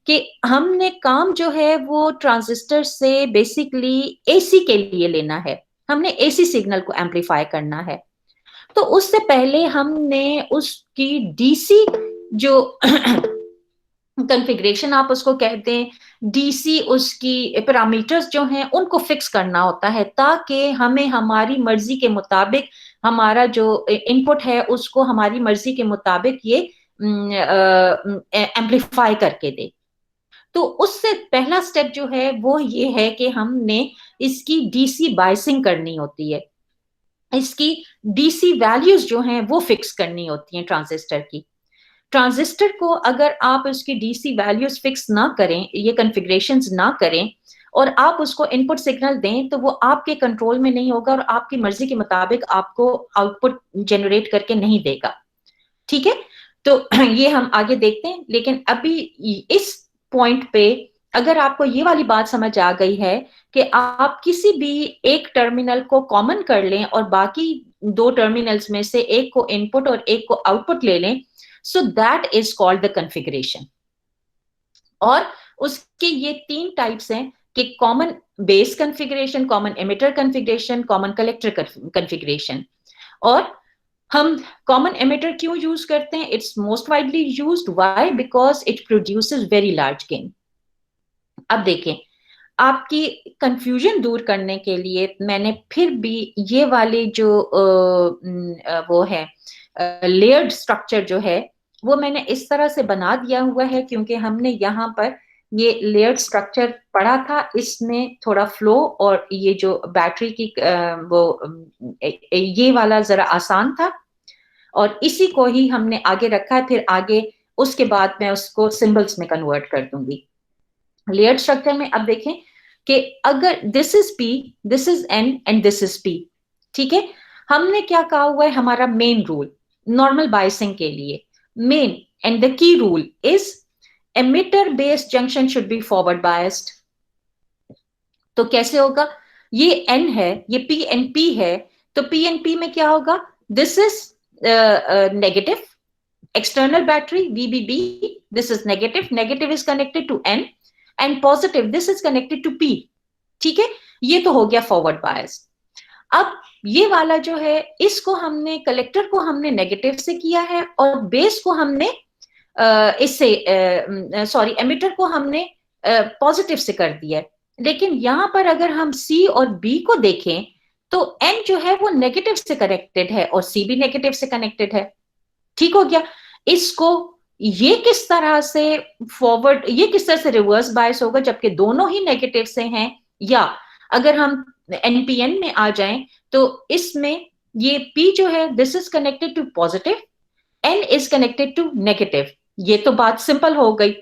कि हमने काम जो है वो ट्रांजिस्टर से बेसिकली एसी के लिए लेना है, हमने एसी सिग्नल को एम्पलीफाई करना है। तो उससे पहले हमने उसकी डीसी जो कॉन्फ़िगरेशन आप उसको कहते हैं, डीसी उसकी पैरामीटर्स जो हैं उनको फिक्स करना होता है, ताकि हमें हमारी मर्जी के मुताबिक हमारा जो इनपुट है उसको हमारी मर्जी के मुताबिक ये एम्पलीफाई करके दे। तो उससे पहला स्टेप जो है वो ये है कि हमने इसकी डीसी बायसिंग करनी होती है, इसकी डीसी वैल्यूज जो हैं वो फिक्स करनी होती हैं ट्रांजिस्टर की। ट्रांजिस्टर को अगर आप उसकी डीसी वैल्यूज फिक्स ना करें, ये कॉन्फ़िगरेशंस ना करें और आप उसको इनपुट सिग्नल दें, तो वो आपके कंट्रोल में नहीं होगा और आपकी मर्जी के मुताबिक आपको आउटपुट जनरेट करके नहीं देगा। ठीक है, तो ये हम आगे देखते हैं। लेकिन अभी इस पॉइंट पे अगर आपको ये वाली बात समझ आ गई है कि आप किसी भी एक टर्मिनल को कॉमन कर लें और बाकी दो टर्मिनल्स में से एक को इनपुट और एक को आउटपुट ले लें, so that is called the configuration। और उसके ये तीन टाइप्स हैं कि common base configuration, common emitter configuration, common collector configuration. और हम कॉमन एमिटर क्यों यूज करते हैं? It's most widely used, why? Because it produces very large gain. अब देखें, आपकी कंफ्यूजन दूर करने के लिए मैंने फिर भी ये वाले जो वो है लेयर्ड स्ट्रक्चर जो है वो मैंने इस तरह से बना दिया हुआ है, क्योंकि हमने यहाँ पर ये लेयर्ड स्ट्रक्चर पढ़ा था, इसमें थोड़ा फ्लो और ये जो बैटरी की ये वाला जरा आसान था और इसी को ही हमने आगे रखा है। फिर आगे उसके बाद मैं उसको सिंबल्स में कन्वर्ट कर दूंगी। लेयर्ड स्ट्रक्चर में अब देखें कि अगर this is P, this is N and this is P, ठीक है, हमने क्या कहा हुआ है? हमारा मेन रूल नॉर्मल बायसिंग के लिए, main and the key rule is emitter based junction should be forward biased. तो कैसे होगा? ये एन है, ये पी एन पी है, तो पी एन पी में क्या होगा? This is negative external battery VBB, this is negative, negative is connected to N and positive this is connected to P। ठीक है, ये तो हो गया फॉरवर्ड बायस। अब ये वाला जो है इसको हमने कलेक्टर को हमने नेगेटिव से किया है और बेस को हमने इससे सॉरी एमिटर को हमने पॉजिटिव से कर दिया है। लेकिन यहां पर अगर हम C और B को देखें तो N जो है वो नेगेटिव से कनेक्टेड है और C भी नेगेटिव से कनेक्टेड है। ठीक हो गया। इसको ये किस तरह से फॉरवर्ड, ये किस तरह से रिवर्स बायस होगा जबकि दोनों ही नेगेटिव से हैं? या अगर हम एनपीएन में आ जाएं तो इसमें ये P जो है this is connected to positive, N is connected to negative. ये तो बात सिंपल हो गई।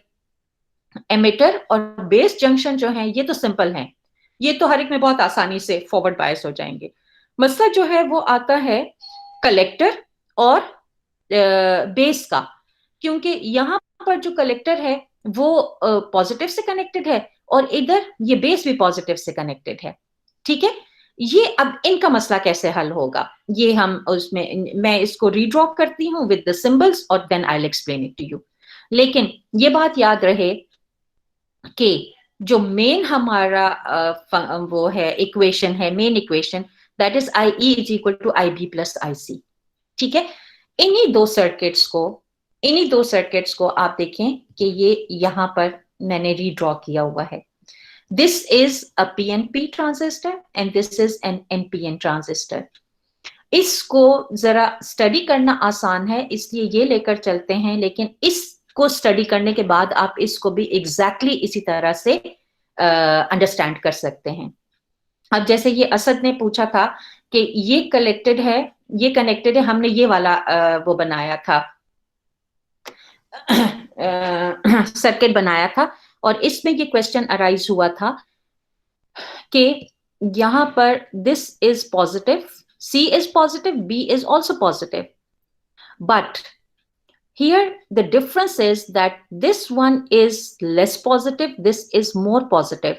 एमिटर और बेस जंक्शन जो है ये तो सिंपल हैं, ये तो हर एक में बहुत आसानी से फॉरवर्ड बायस हो जाएंगे। मसला जो है वो आता है कलेक्टर और बेस का, क्योंकि यहाँ पर जो कलेक्टर है वो पॉजिटिव से कनेक्टेड है और इधर ये बेस भी पॉजिटिव से कनेक्टेड है। ठीक है, ये अब इनका मसला कैसे हल होगा ये हम उसमें, मैं इसको रीड्रॉ करती हूँ विद द सिंबल्स और then I will explain it to you. लेकिन ये बात याद रहे कि जो मेन हमारा वो है इक्वेशन है, main equation that is I E is equal to I B plus I C. ठीक है, इन्हीं दो सर्किट्स को आप देखें कि ये यहां पर मैंने रीड्रॉ किया हुआ है। This is a PNP transistor and this is N NPN transistor. इसको जरा स्टडी करना आसान है इसलिए ये लेकर चलते हैं, लेकिन इसको स्टडी करने के बाद आप इसको भी एग्जैक्टली इसी तरह से अंडरस्टैंड कर सकते हैं। अब जैसे ये असद ने पूछा था कि ये कनेक्टेड है, ये कनेक्टेड है, हमने ये वाला वो बनाया था सर्किट बनाया था और इसमें ये क्वेश्चन अराइज हुआ था कि यहां पर this is positive, C is positive, B is also positive, but here the difference is that this one is less positive, this is more positive।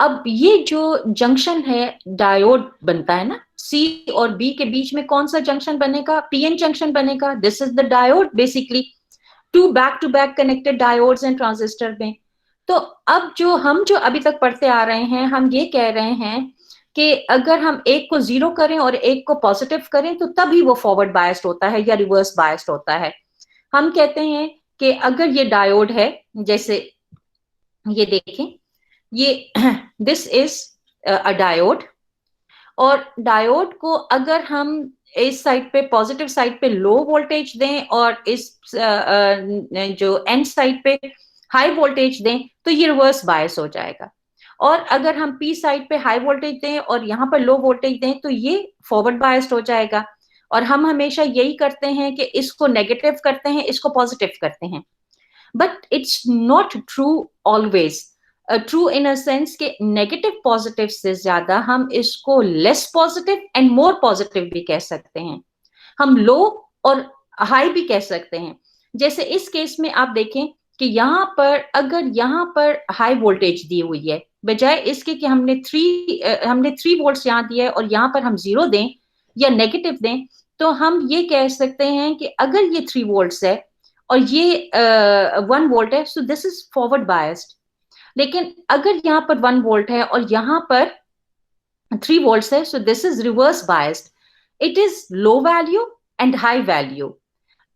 अब ये जो जंक्शन है डायोड बनता है ना, C और B के बीच में कौन सा जंक्शन बनेगा? PN जंक्शन बनेगा। This is the diode basically. Two back connected diodes and transistor में। तो अब जो अभी तक पढ़ते आ रहे हैं, हम ये कह रहे हैं कि अगर हम एक को 0 करें और एक को पॉजिटिव करें तो तभी वो फॉरवर्ड बायस्ड होता है या रिवर्स बायस्ड होता है। हम कहते हैं कि अगर ये डायोड है, जैसे ये देखें, ये दिस इज अ डायोड, और डायोड को अगर हम इस साइड पे पॉजिटिव साइड पे लो वोल्टेज दें और इस जो एंड साइड पे हाई वोल्टेज दें तो ये रिवर्स बायस हो जाएगा। और अगर हम पी साइड पे हाई वोल्टेज दें और यहाँ पर लो वोल्टेज दें तो ये फॉरवर्ड बायस्ड हो जाएगा। और हम हमेशा यही करते हैं कि इसको नेगेटिव करते हैं, इसको पॉजिटिव करते हैं, but it's not true always. True in a sense के नेगेटिव पॉजिटिव से ज्यादा हम इसको less positive and more positive भी कह सकते हैं, हम लो और हाई भी कह सकते हैं। जैसे इस केस में आप देखें कि यहाँ पर अगर यहाँ पर हाई वोल्टेज दी हुई है, बजाय इसके कि हमने 3 वोल्ट्स यहाँ दिया है और यहाँ पर हम 0 दें या नेगेटिव दें, तो हम ये कह सकते हैं कि अगर ये 3 वोल्ट्स है और ये 1 वोल्ट है, so this is forward biased. लेकिन अगर यहाँ पर 1 वोल्ट है और यहाँ पर 3 वोल्ट्स है, so this is reverse biased. It is low value and high value,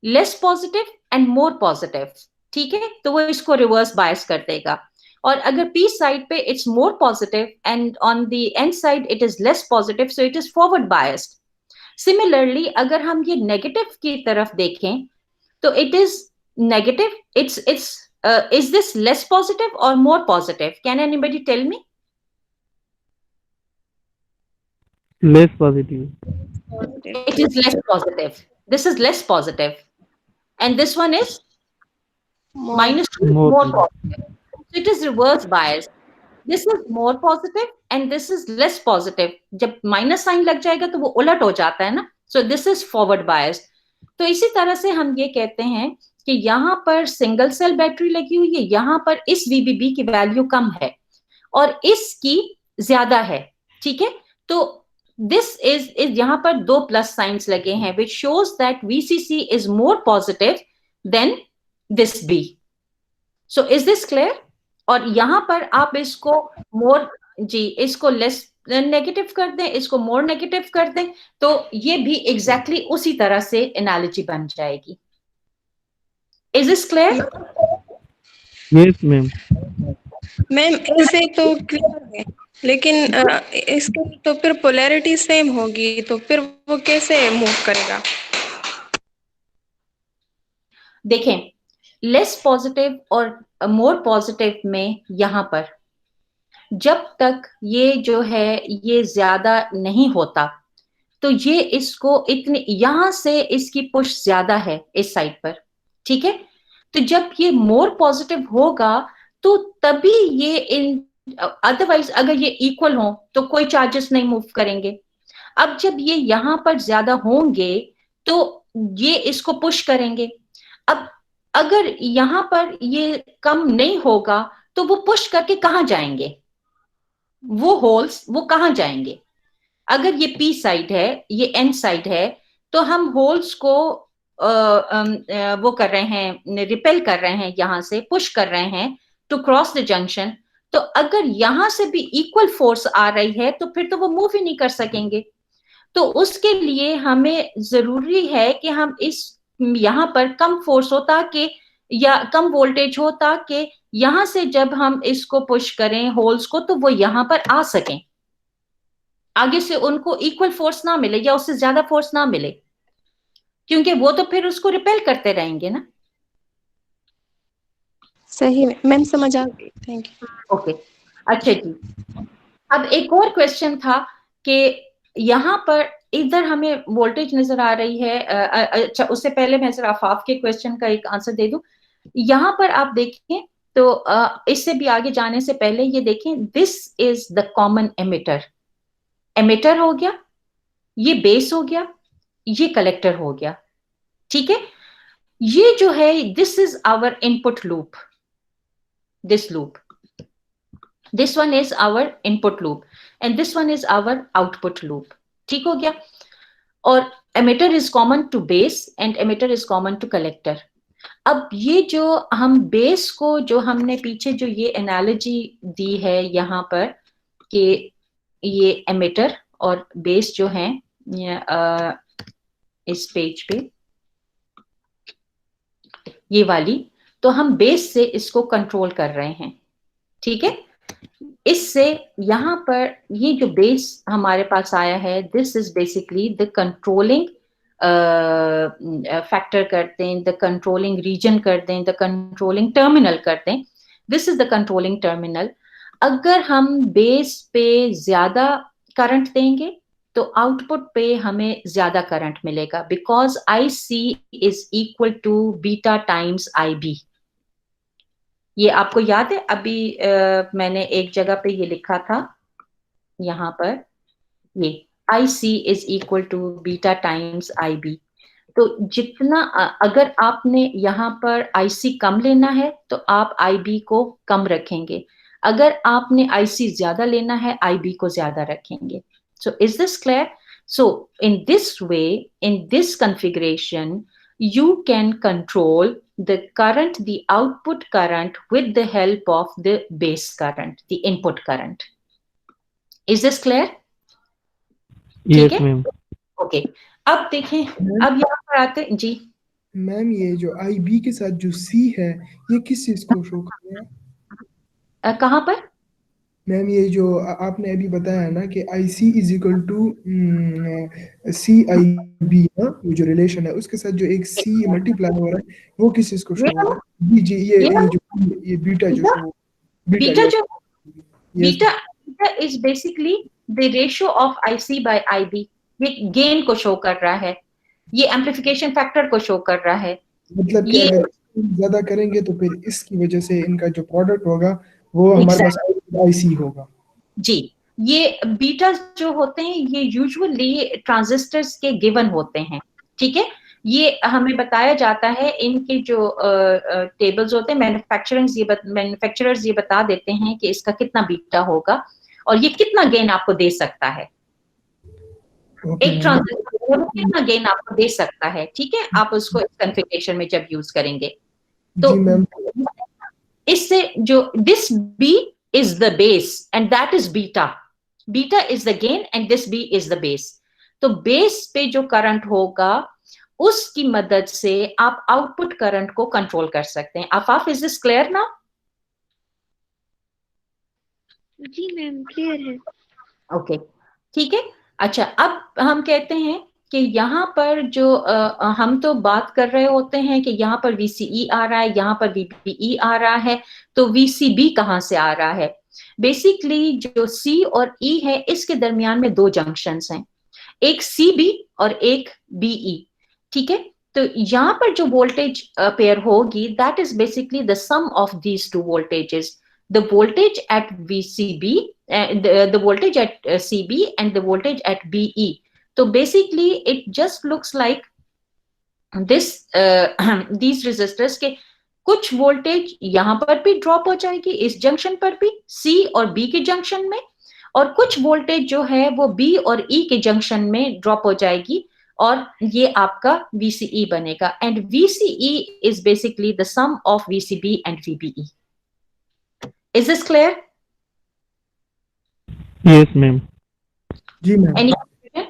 less positive and more positive, ठीक है, तो वो इसको रिवर्स बायस कर देगा। और अगर पी साइड पे it's more positive and on the end side it is less positive, so it is forward biased. Similarly अगर हम ये नेगेटिव की तरफ देखें तो it is negative, it's is this less positive or more positive? Can anybody tell me? Less positive. It is less positive. This is less positive. And this one is -2, more positive. So it is reverse bias. This is more positive and this is less positive. जब minus sign लग जाएगा तो वो उलट हो जाता है ना. So this is forward bias. तो इसी तरह से हम ये कहते हैं कि यहाँ पर सिंगल सेल बैटरी लगी हुई है, यहाँ पर इस VBB की वैल्यू कम है और इसकी ज्यादा है, ठीक है। तो दिस इज यहाँ पर 2 प्लस साइंस लगे हैं which shows that VCC is more positive than this B। So is this clear? और यहाँ पर आप इसको मोर इसको लेस नेगेटिव कर दें, इसको मोर नेगेटिव कर दें, तो ये भी एग्जैक्टली उसी तरह से एनालॉजी बन जाएगी। Is this clear? Yes, ma'am. Ma'am ऐसे तो क्लियर है, लेकिन इसके तो फिर पोलैरिटी सेम होगी, तो फिर वो कैसे मूव करेगा? देखें, लेस पॉजिटिव और मोर पॉजिटिव में यहाँ पर जब तक ये जो है ये ज्यादा नहीं होता तो ये इसको इतने यहां से इसकी पुश ज्यादा है इस साइड पर, ठीक है। तो जब ये मोर पॉजिटिव होगा तो तभी ये अदरवाइज अगर ये इक्वल हो तो कोई चार्जेस नहीं मूव करेंगे। अब जब ये यहां पर ज्यादा होंगे तो ये इसको पुश करेंगे। अब अगर यहां पर ये कम नहीं होगा तो वो पुश करके कहां जाएंगे, वो होल्स वो कहां जाएंगे? अगर ये पी साइड है, ये एन साइड है, तो हम होल्स को वो कर रहे हैं, रिपेल कर रहे हैं, यहां से पुश कर रहे हैं टू क्रॉस द जंक्शन। तो अगर यहां से भी इक्वल फोर्स आ रही है तो फिर तो वो मूव ही नहीं कर सकेंगे। तो उसके लिए हमें जरूरी है कि हम इस यहाँ पर कम फोर्स हो ताकि या कम वोल्टेज हो ताकि यहां से जब हम इसको पुश करें होल्स को तो वो यहां पर आ सकें, आगे से उनको इक्वल फोर्स ना मिले या उससे ज्यादा फोर्स ना मिले, क्योंकि वो तो फिर उसको रिपेल करते रहेंगे ना। सही है मैम, समझ आ गई, थैंक यू। ओके, अच्छा जी। अब एक और क्वेश्चन था कि यहाँ पर इधर हमें वोल्टेज नजर आ रही है। अच्छा, उससे पहले मैं जरा आफाफ के क्वेश्चन का एक आंसर दे दूं। यहाँ पर आप देखें तो इससे भी आगे जाने से पहले ये देखें, this is the common emitter. Emitter हो गया, ये बेस हो गया, ये कलेक्टर हो गया, ठीक है। ये जो है this is our input loop, this loop, this one is our input loop and this one is our output loop, ठीक हो गया। और emitter is common to base and emitter is common to collector. अब ये जो हम base को, जो हमने पीछे जो ये एनालॉजी दी है यहाँ पर कि ये एमिटर और बेस जो है इस पेज पे ये वाली, तो हम बेस से इसको कंट्रोल कर रहे हैं, ठीक है। इससे यहाँ पर ये जो बेस हमारे पास आया है, this is basically the controlling factor करते हैं, द कंट्रोलिंग रीजन करते हैं, द कंट्रोलिंग टर्मिनल करते हैं, this is the controlling terminal. अगर हम बेस पे ज्यादा करंट देंगे तो आउटपुट पे हमें ज्यादा करंट मिलेगा, because IC is equal to beta times IB। ये आपको याद है, अभी मैंने एक जगह पे ये लिखा था, यहाँ पर ये IC is equal to beta times IB। तो जितना अगर आपने यहाँ पर IC कम लेना है तो आप IB को कम रखेंगे, अगर आपने IC ज्यादा लेना है IB को ज्यादा रखेंगे। So is this clear? So in this way, in this configuration, you can control the current, the output current, with the help of the base current, the input current. Is this clear? Yes, ma'am. Okay. अब देखें, अब यहाँ पर आते जी। Ma'am ये जो IB के साथ जो C है ये किस चीज को शो कर रहा है? कहाँ पर? मैम ये जो आपने अभी बताया ना कि IC is equal to CIB ना, ये जो रिलेशन है उसके साथ जो एक C मल्टीप्लाई हो रहा है वो किस चीज को शो कर रहा है? जी ये बीटा जो beta is basically the ratio of IC by IB। ये गेन को शो कर रहा है, ये एम्प्लीफिकेशन फैक्टर को शो कर रहा है। मतलब कि अगर ज्यादा करेंगे तो फिर इसकी वजह से इनका जो प्रोडक्ट होगा वो हमारे पास IC होगा। जी, ये बीटा जो होते हैं ये यूजुअली ट्रांजिस्टर्स के गिवन होते हैं, ठीक है। ये हमें बताया जाता है, इनके जो टेबल्स होते हैं, मैन्युफैक्चरर्स ये बता देते हैं कि इसका कितना बीटा होगा और ये कितना गेन आपको दे सकता है। एक ट्रांजिस्टर कितना गेन आपको दे सकता है, ठीक है, आप उसको इस कॉन्फ़िगरेशन में जब यूज करेंगे तो इससे जो this B is the base and that is beta is the gain and this B is the base। तो बेस पे जो करंट होगा उसकी मदद से आप आउटपुट करंट को कंट्रोल कर सकते हैं। आफाफ, इज दिस क्लियर ना? जी मैम, क्लियर है। ओके, ठीक है। अच्छा, अब हम कहते हैं कि यहाँ पर जो हम तो बात कर रहे होते हैं कि यहाँ पर VCE आ रहा है, यहाँ पर VBE आ रहा है, तो VCB कहाँ से आ रहा है? बेसिकली जो C और E है इसके दरमियान में दो जंक्शंस हैं, एक CB और एक BE, ठीक है। तो यहाँ पर जो वोल्टेज पेयर होगी that is basically the sum of these two voltages, the voltage at VCB, the voltage at CB and the voltage at BE. So basically it just looks like this these resistors के कुछ voltage यहाँ पर भी drop हो जाएगी इस junction पर भी, C और B के जंक्शन में, और कुछ वोल्टेज जो है वो B और E के जंक्शन में ड्रॉप हो जाएगी और ये आपका VCE बनेगा। And VCE is basically the sum of VCB and VBE. Is this clear? Yes, ma'am. जी ma'am. Any confusion?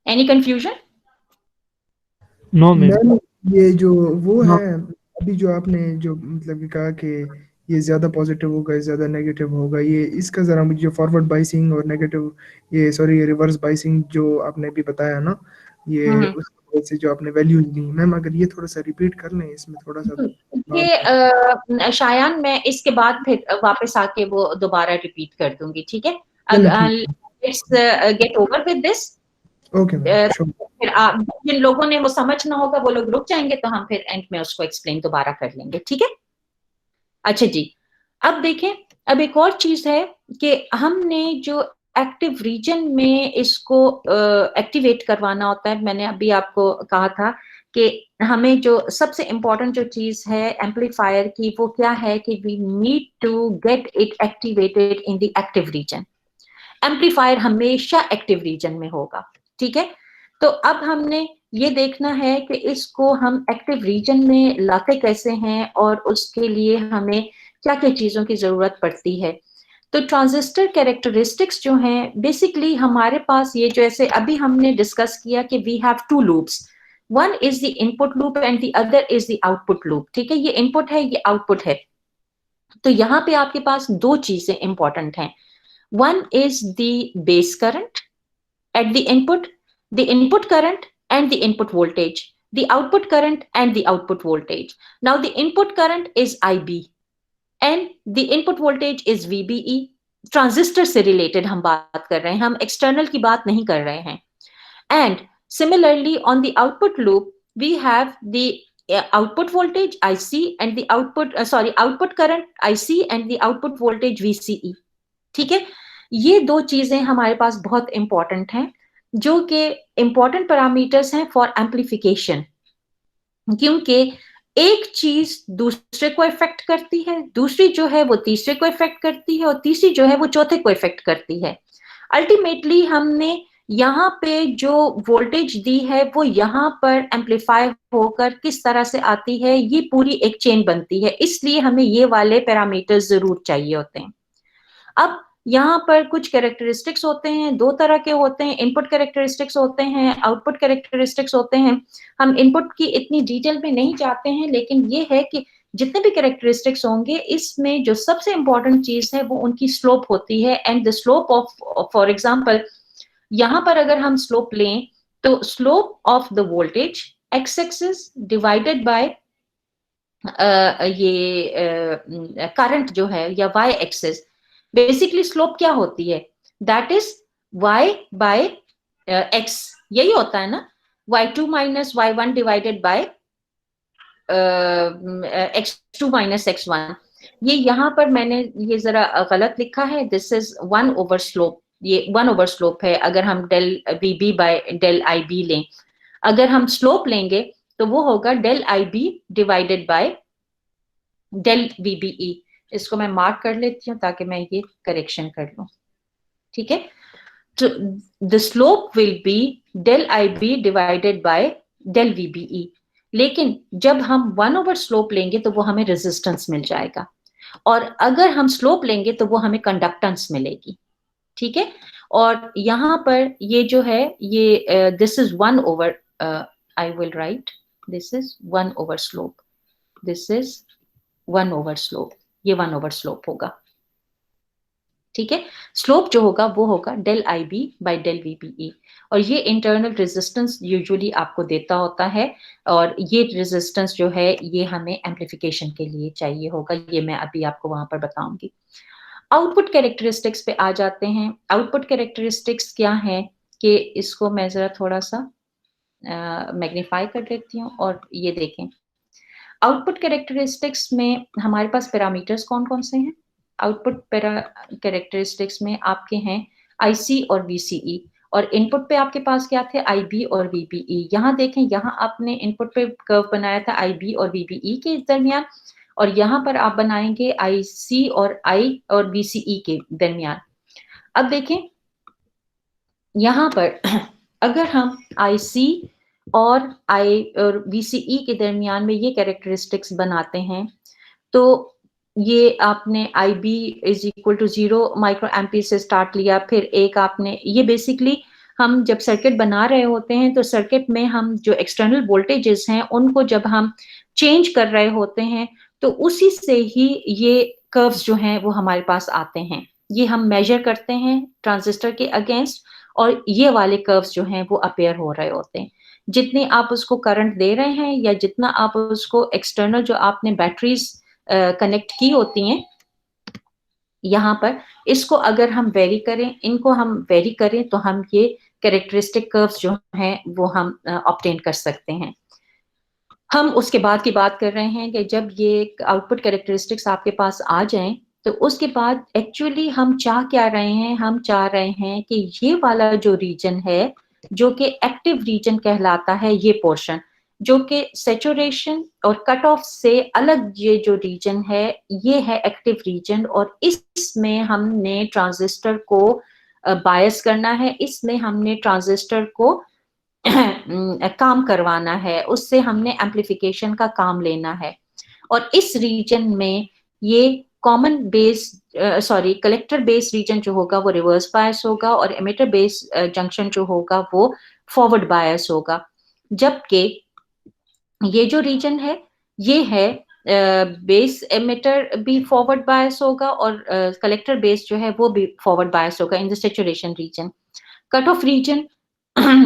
Any confusion? No, ma'am. Ma'am ये जो वो है अभी जो आपने जो मतलब कि कहा कि ये ज्यादा पॉजिटिव होगा, ज्यादा नेगेटिव होगा, ये इसका जरा मुझे जो फॉरवर्ड बाइसिंग और नेगेटिव ये रिवर्स बाइसिंग जो आपने भी बताया ना, ये उस वजह से जो आपने वैल्यूज दी, मैम अगर ये थोड़ा सा रिपीट कर लें, इसमें थोड़ा सा ये शायान मैं इसके बाद फिर वापस आके वो दोबारा रिपीट कर दूंगी, ठीक है। Let's get over with this. Okay ma'am. फिर जिन लोगों ने वो समझना होगा वो लोग रुक जाएंगे, तो हम फिर एंड में उसको एक्सप्लेन दोबारा कर लेंगे, ठीक है। अच्छा जी, अब देखें, अब एक और चीज है कि हमने जो एक्टिव रीजन में इसको एक्टिवेट करवाना होता है, मैंने अभी आपको कहा था कि हमें जो सबसे इम्पोर्टेंट जो चीज है एम्पलीफायर की वो क्या है कि we need to get it activated in the active region. Amplifier हमेशा एक्टिव रीजन में होगा, ठीक है। तो अब हमने ये देखना है कि इसको हम एक्टिव रीजन में लाते कैसे हैं और उसके लिए हमें क्या क्या चीजों की जरूरत पड़ती है। तो ट्रांजिस्टर कैरेक्टरिस्टिक्स जो हैं बेसिकली हमारे पास ये जैसे अभी हमने डिस्कस किया कि we have two loops, one is the input loop and the other is the output loop, ठीक है। ये इनपुट है, ये आउटपुट है। तो यहाँ पे आपके पास दो चीजें इंपॉर्टेंट हैं, one is the base current at the input current and the input voltage, the output current and the output voltage. Now the input current is IB and the input voltage is VBE. Transistor से related हम बात कर रहे हैं, हम external की बात नहीं कर रहे हैं। And similarly on the output loop we have the output voltage IC and the output current IC and the output voltage VCE, ठीक है। ये दो चीजें हमारे पास बहुत इंपॉर्टेंट हैं जो कि इंपॉर्टेंट पैरामीटर्स हैं फॉर एम्पलीफिकेशन, क्योंकि एक चीज दूसरे को इफेक्ट करती है, दूसरी जो है वो तीसरे को इफेक्ट करती है और तीसरी जो है वो चौथे को इफेक्ट करती है। अल्टीमेटली हमने यहाँ पे जो वोल्टेज दी है वो यहाँ पर एम्पलीफाई होकर किस तरह से आती है, ये पूरी एक चेन बनती है, इसलिए हमें ये वाले पैरामीटर्स जरूर चाहिए होते हैं। अब यहाँ पर कुछ कैरेक्टरिस्टिक्स होते हैं, दो तरह के होते हैं, इनपुट कैरेक्टरिस्टिक्स होते हैं, आउटपुट कैरेक्टरिस्टिक्स होते हैं। हम इनपुट की इतनी डिटेल में नहीं जाते हैं, लेकिन ये है कि जितने भी कैरेक्टरिस्टिक्स होंगे इसमें जो सबसे इंपॉर्टेंट चीज है वो उनकी स्लोप होती है। And the slope of, for example यहाँ पर अगर हम स्लोप लें तो slope of the voltage x axis divided by ये करंट जो है या वाई एक्सिस, बेसिकली स्लोप क्या होती है, that is y by x, यही होता है ना, y2 minus y1 divided by x2 minus x1। ये यहाँ पर मैंने ये जरा गलत लिखा है, दिस इज 1 ओवर स्लोप, ये 1 ओवर स्लोप है। अगर हम del VB by del IB लें, अगर हम स्लोप लेंगे तो वो होगा del IB divided by del VBE। इसको मैं मार्क कर लेती हूँ ताकि मैं ये करेक्शन कर लूं, ठीक है। तो the slope will be del IB divided by del VBE, लेकिन जब हम 1 ओवर स्लोप लेंगे तो वो हमें रेजिस्टेंस मिल जाएगा, और अगर हम स्लोप लेंगे तो वो हमें कंडक्टेंस मिलेगी, ठीक है। और यहाँ पर ये जो है ये this is 1 over, I will write this is 1 over slope, this is 1 over slope, ये 1 ओवर स्लोप होगा, ठीक है। स्लोप जो होगा वो होगा del IB by del VBE, और ये इंटरनल रेजिस्टेंस यूजुअली आपको देता होता है, और ये रेजिस्टेंस जो है ये हमें एम्पलीफिकेशन के लिए चाहिए होगा, ये मैं अभी आपको वहां पर बताऊंगी। आउटपुट कैरेक्टरिस्टिक्स पे आ जाते हैं। आउटपुट कैरेक्टरिस्टिक्स क्या है कि इसको मैं जरा थोड़ा सा मैग्नीफाई कर लेती हूँ, और ये देखें आउटपुट कैरेक्टरिस्टिक्स में हमारे पास पैरामीटर्स कौन कौन से हैं। आउटपुट कैरेक्टरिस्टिक्स में आपके हैं IC और VCE, और इनपुट पे आपके पास क्या थे, IB और VBE। यहाँ देखें, यहाँ आपने इनपुट पे कर्व बनाया था IB और VBE के दरमियान, और यहाँ पर आप बनाएंगे IC और VCE के दरमियान। अब देखें यहाँ पर अगर हम IC और VCE के दरमियान में ये कैरेक्टरिस्टिक्स बनाते हैं, तो ये आपने IB is equal to 0 micro ampere से स्टार्ट लिया, फिर एक आपने ये बेसिकली हम जब सर्किट बना रहे होते हैं तो सर्किट में हम जो एक्सटर्नल वोल्टेजेस हैं उनको जब हम चेंज कर रहे होते हैं तो उसी से ही ये कर्व्स जो हैं वो हमारे पास आते हैं। ये हम मेजर करते हैं ट्रांजिस्टर के अगेंस्ट, और ये वाले कर्व्स जो हैं वो अपेयर हो रहे होते हैं। जितने आप उसको करंट दे रहे हैं या जितना आप उसको एक्सटर्नल जो आपने बैटरीज कनेक्ट की होती हैं यहाँ पर, इसको अगर हम वेरी करें, इनको हम वेरी करें तो हम ये कैरेक्टरिस्टिक कर्व्स जो हैं वो हम ऑब्टेन कर सकते हैं। हम उसके बाद की बात कर रहे हैं कि जब ये आउटपुट कैरेक्टरिस्टिक्स आपके पास आ जाएं तो उसके बाद एक्चुअली हम चाह क्या रहे हैं, हम चाह रहे हैं कि ये वाला जो रीजन है जो कि एक्टिव रीजन कहलाता है, ये पोर्शन जो कि सैचुरेशन और कट ऑफ से अलग ये जो रीजन है ये है एक्टिव रीजन, और इसमें हमने ट्रांजिस्टर को बायस करना है, इसमें हमने ट्रांजिस्टर को काम करवाना है, उससे हमने एम्प्लीफिकेशन का काम लेना है। और इस रीजन में ये common base collector base reason जो होगा वो रिवर्स बायस होगा और एमिटर बेस जंक्शन जो होगा वो फॉरवर्ड बायस होगा। जबकि ये जो रीजन है ये है बेस एमिटर भी फॉरवर्ड बायस होगा और कलेक्टर बेस जो है वो भी फॉरवर्ड बायस होगा in the saturation region. Cut off region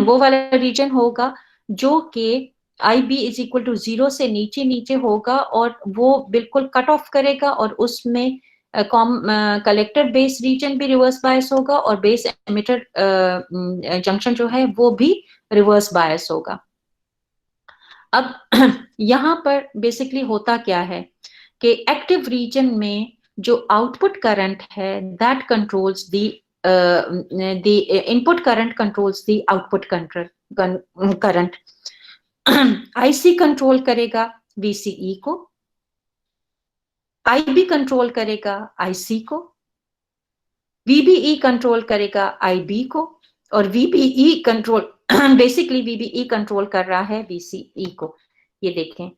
वो वाला रीजन होगा जो कि IB इज इक्वल टू 0 से नीचे नीचे होगा और वो बिल्कुल कट ऑफ करेगा और उसमें कलेक्टर बेस रीजन भी रिवर्स बायस होगा और बेस एमिटर जंक्शन जो है वो भी रिवर्स बायस होगा। अब यहाँ पर बेसिकली होता क्या है कि एक्टिव रीजन में जो आउटपुट करंट है that controls the input current controls the output current. IC control करेगा VCE को, IB कंट्रोल करेगा IC को, VBE कंट्रोल करेगा IB को और VBE control basically VBE control कर रहा है VCE को। ये देखें,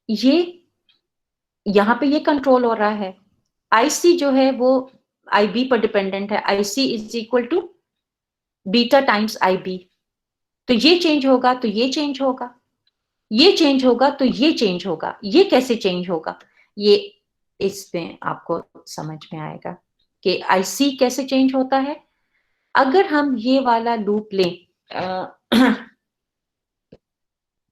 ये यहां पे ये कंट्रोल हो रहा है। IC जो है वो IB पर डिपेंडेंट है। IC is equal to beta times IB। तो ये चेंज होगा तो ये चेंज होगा, ये चेंज होगा तो ये चेंज होगा। ये कैसे चेंज होगा ये इसमें आपको समझ में आएगा कि IC कैसे चेंज होता है। अगर हम ये वाला लूप लें,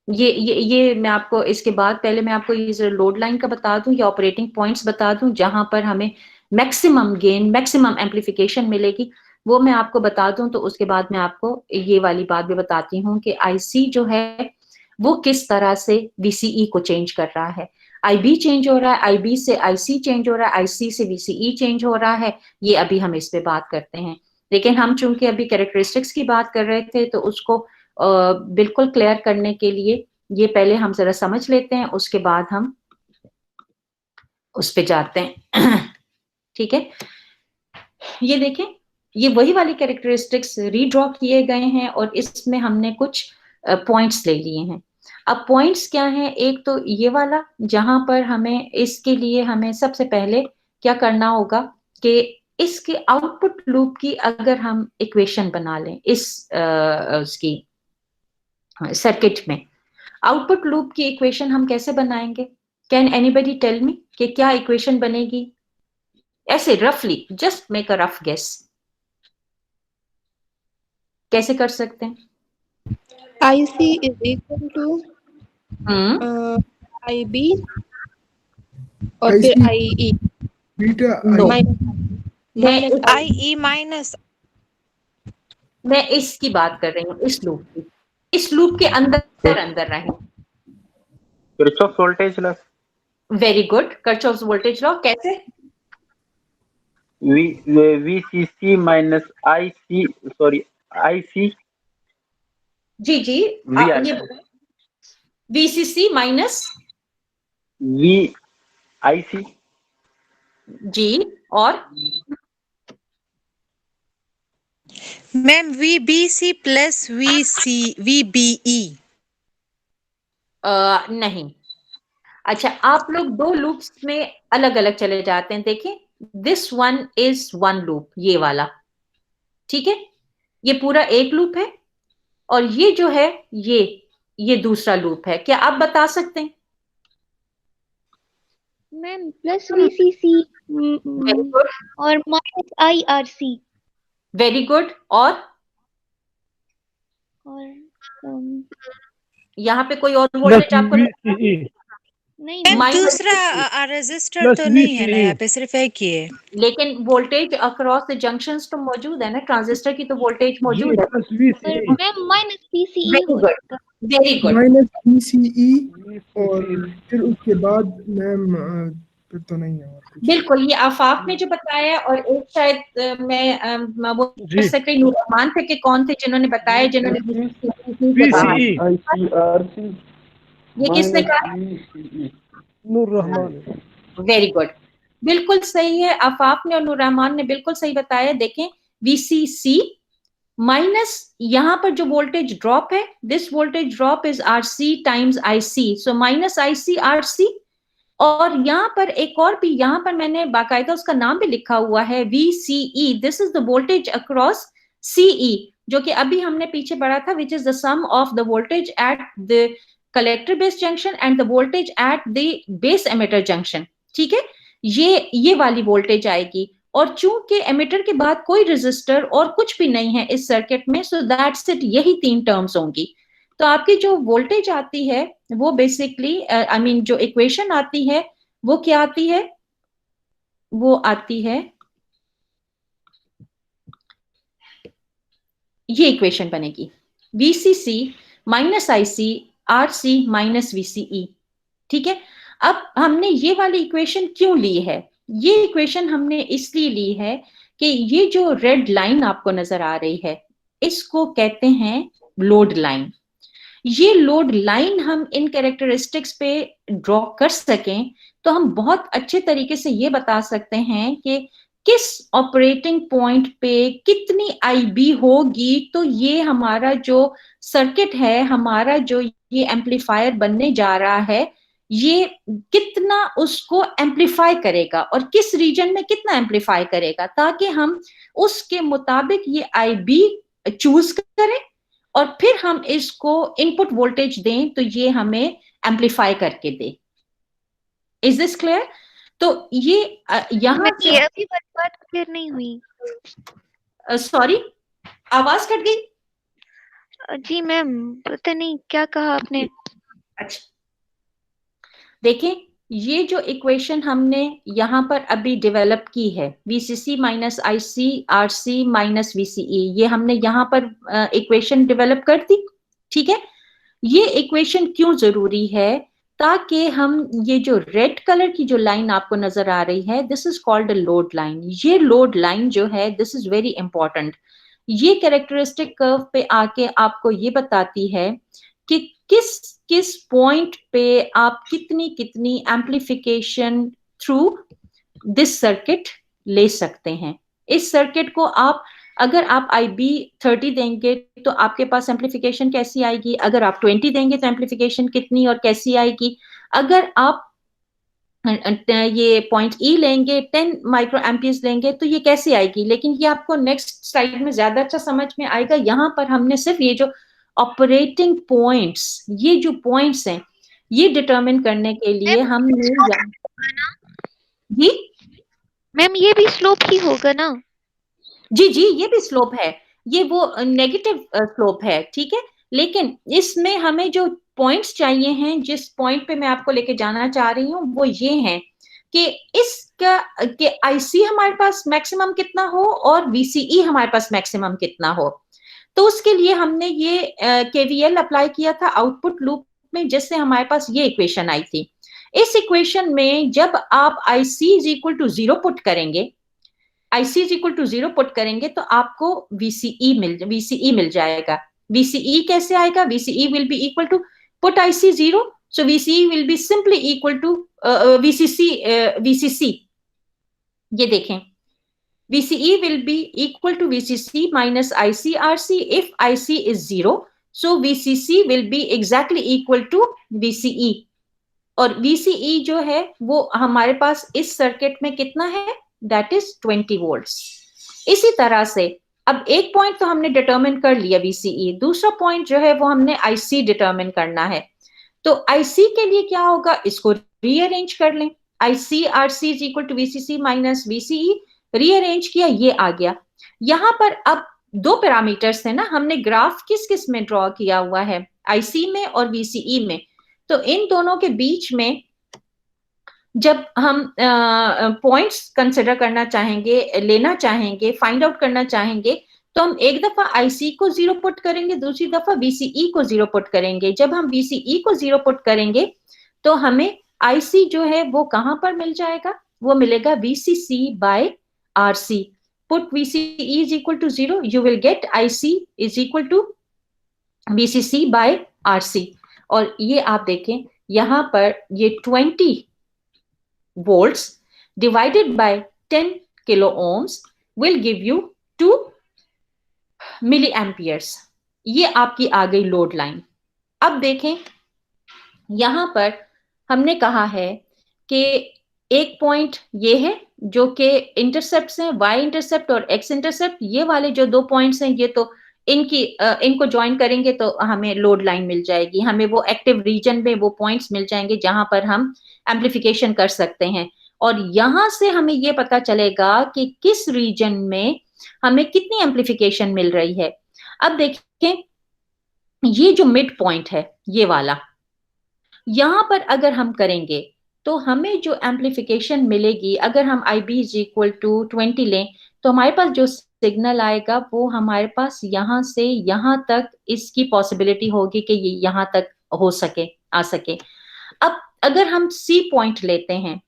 ये मैं आपको इसके बाद पहले मैं आपको ये लोड लाइन का बता दूं या ऑपरेटिंग पॉइंट्स बता दूं जहां पर हमें मैक्सिमम गेन मैक्सिमम एम्प्लीफिकेशन मिलेगी, वो मैं आपको बता दूं। तो उसके बाद मैं आपको ये वाली बात भी बताती हूँ कि IC जो है वो किस तरह से VCE को चेंज कर रहा है। IB चेंज हो रहा है, IB से IC चेंज हो रहा है, IC से VCE चेंज हो रहा है। ये अभी हम इस पे बात करते हैं, लेकिन हम चूंकि अभी कैरेक्टरिस्टिक्स की बात कर रहे थे तो उसको बिल्कुल क्लियर करने के लिए ये पहले हम जरा समझ लेते हैं, उसके बाद हम उस पे जाते हैं। ठीक है, ये देखें, ये वही वाली कैरेक्टरिस्टिक्स रीड्रॉ किए गए हैं और इसमें हमने कुछ पॉइंट्स ले लिए हैं। अब पॉइंट्स क्या हैं, एक तो ये वाला जहां पर हमें इसके लिए हमें सबसे पहले क्या करना होगा कि इसके आउटपुट लूप की अगर हम इक्वेशन बना लें इस उसकी सर्किट में, आउटपुट लूप की इक्वेशन हम कैसे बनाएंगे? कैन एनीबडी टेल मी कि क्या इक्वेशन बनेगी? ऐसे रफली just make a rough guess, कैसे कर सकते हैं? IC is equal to IB और फिर IE बीटा IE माइनस। मैं इसकी बात कर रही हूँ, इस लूप की, इस लूप के अंदर अंदर रहे। Kirchhoff voltage law. Very good, Kirchhoff voltage law कैसे? VCC माइनस IC जी जी, ये VCC माइनस VIC जी, और मैम VBC प्लस VBE। नहीं, अच्छा आप लोग दो लूप्स में अलग अलग चले जाते हैं। देखिए, this one is one loop, ये वाला, ठीक है, ये पूरा एक लूप है और ये जो है ये दूसरा लूप है। क्या आप बता सकते हैं? मैम प्लस VCC और माइनस IRC। वेरी गुड, और यहाँ पे कोई और वोल्टेज आपको नहीं? दूसरा रेजिस्टर तो नहीं है ना यहाँ पे, सिर्फ एक ही है। लेकिन वोल्टेज अक्रॉस द जंक्शंस तो मौजूद है ना, ट्रांजिस्टर की तो वोल्टेज मौजूद है। Ma'am minus PCE very good, minus PCE और फिर उसके बाद मैम फिर तो नहीं है और कुछ। बिल्कुल, ये आफाक ने जो बताया और एक शायद मैं वो सेक्रेटरी नूर रहमान थे कि कौन थे जिन्होंने बताया, जिन्होंने ये किसने कहा? नूर रहमान। Very good. बिल्कुल सही है, आफाफ ने और नूर रहमान ने बिल्कुल सही बताया। देखें VCC माइनस यहाँ पर जो वोल्टेज ड्रॉप है, this voltage drop is RC times IC, so minus IC RC। और यहाँ पर एक और भी, यहाँ पर मैंने बाकायदा उसका नाम भी लिखा हुआ है VCE, this is the voltage across CE, जो कि अभी हमने पीछे पढ़ा था, which is the sum of the voltage at the collector base junction and the voltage at the base emitter junction. ठीक है, ये वाली वोल्टेज आएगी। और चूंकि एमिटर के बाद कोई रेजिस्टर और कुछ भी नहीं है इस सर्किट में, सो दैट्स इट, यही 3 टर्म्स होंगी। तो आपकी जो वोल्टेज आती है वो बेसिकली आई मीन जो इक्वेशन आती है वो क्या आती है, वो आती है, ये इक्वेशन बनेगी VCC minus IC RC minus VCE। ठीक है, अब हमने ये वाली इक्वेशन क्यों ली है? ये इक्वेशन हमने इसलिए ली है कि ये जो रेड लाइन आपको नजर आ रही है, इसको कहते हैं लोड लाइन। ये लोड लाइन हम इन कैरेक्टरिस्टिक्स पे ड्रॉ कर सकें तो हम बहुत अच्छे तरीके से ये बता सकते हैं कि किस ऑपरेटिंग पॉइंट पे कितनी IB होगी, तो ये हमारा जो सर्किट है, हमारा जो ये एम्पलीफायर बनने जा रहा है, ये कितना उसको एम्पलीफाई करेगा और किस रीजन में कितना एम्पलीफाई करेगा, ताकि हम उसके मुताबिक ये IB चूज करें और फिर हम इसको इनपुट वोल्टेज दें तो ये हमें एम्पलीफाई करके दे। Is this clear? तो ये यहाँ से अभी बात क्लियर नहीं हुई। सॉरी, आवाज कट गई। जी मैम, पता नहीं क्या कहा आपने। अच्छा, देखें ये जो इक्वेशन हमने यहाँ पर अभी डेवलप की है, VCC minus IC RC minus VCE, ये हमने यहाँ पर इक्वेशन डेवलप कर दी। ठीक है, ये इक्वेशन क्यों जरूरी है? ताकि हम ये जो रेड कलर की जो लाइन आपको नजर आ रही है, this is called a load line. ये लोड लाइन जो है, दिस इज वेरी इंपॉर्टेंट। ये कैरेक्टरिस्टिक कर्व पे आके आपको ये बताती है कि किस पॉइंट पे आप कितनी एम्पलीफिकेशन थ्रू दिस सर्किट ले सकते हैं। इस सर्किट को आप अगर आप IB 30 देंगे तो आपके पास एम्पलीफिकेशन कैसी आएगी, अगर आप 20 देंगे तो एम्पलीफिकेशन कितनी और कैसी आएगी, अगर आप ये पॉइंट E लेंगे, 10 माइक्रो एम्पियर्स लेंगे तो ये कैसी आएगी। लेकिन ये आपको नेक्स्ट स्लाइड में ज्यादा अच्छा समझ में आएगा। यहाँ पर हमने सिर्फ ये जो ऑपरेटिंग पॉइंट्स, ये जो पॉइंट्स हैं, ये डिटरमिन करने के लिए हमने जी मैम ये भी स्लोप ही होगा ना? जी ये भी स्लोप है, ये वो नेगेटिव स्लोप है। ठीक है, लेकिन इसमें हमें जो पॉइंट्स चाहिए हैं, जिस पॉइंट पे मैं आपको लेके जाना चाह रही हूँ वो ये है कि इसका कि IC हमारे पास मैक्सिमम कितना हो और VCE हमारे पास मैक्सिमम कितना हो। तो उसके लिए हमने ये KVL अप्लाई किया था आउटपुट लूप में, जिससे हमारे पास ये इक्वेशन आई थी। इस इक्वेशन में जब आप IC is equal to 0 put करेंगे, IC is equal to 0 put करेंगे तो आपको VCE मिल जाएगा। VCE कैसे आएगा? VCE will be equal to put IC 0, so VCE will be simply equal to VCC। ये देखें, VCE will be equal to VCC minus IC RC if IC is 0, so VCC will be exactly equal to VCE। और VCE जो है वो हमारे पास इस circuit में कितना है, दैट इज 20 वोल्ट्स। इसी तरह से अब एक पॉइंट तो हमने डिटरमिन कर लिया VCE, दूसरा पॉइंट जो है वो हमने IC डिटरमिन करना है। तो IC के लिए क्या होगा, इसको रीअरेंज कर लें। IC RC is equal to VCC minus VCE, rearrange किया, ये आ गया। यहाँ पर अब 2 पैरामीटर्स है ना, हमने ग्राफ किस किस में ड्रॉ किया हुआ है, IC में और VCE में। तो इन दोनों के बीच में जब हम पॉइंट्स कंसिडर करना चाहेंगे, लेना चाहेंगे, फाइंड आउट करना चाहेंगे, तो हम एक दफा IC को 0 पुट करेंगे, दूसरी दफा VCE को 0 पुट करेंगे। जब हम VCE को 0 पुट करेंगे तो हमें IC जो है वो कहां पर मिल जाएगा, वो मिलेगा VCC by RC। Put VCE is equal to 0, you will get IC is equal to VCC by RC। और ये आप देखें यहाँ पर ये 20 volts divided by 10 kilo ohms will give you 2 milliamperes. ये आपकी आ गई लोड लाइन। अब देखें यहां पर हमने कहा है कि एक पॉइंट ये है जो कि इंटरसेप्ट्स हैं, y इंटरसेप्ट और x इंटरसेप्ट, ये वाले जो 2 पॉइंट्स हैं ये तो इनको ज्वाइन करेंगे तो हमें लोड लाइन मिल जाएगी, हमें वो एक्टिव रीजन में वो पॉइंट्स मिल जाएंगे जहां पर हम एम्प्लीफिकेशन कर सकते हैं, और यहां से हमें ये पता चलेगा कि किस रीजन में हमें कितनी एम्प्लीफिकेशन मिल रही है। अब देखें ये जो मिड पॉइंट है ये वाला, यहां पर अगर हम करेंगे तो हमें जो एम्प्लीफिकेशन मिलेगी, अगर हम IB इज इक्वल टू 20 लें तो हमारे पास जो सिग्नल आएगा वो हमारे पास यहां से यहां तक इसकी पॉसिबिलिटी होगी कि ये यहां तक हो सके, आ सके। अब अगर हम C पॉइंट लेते हैं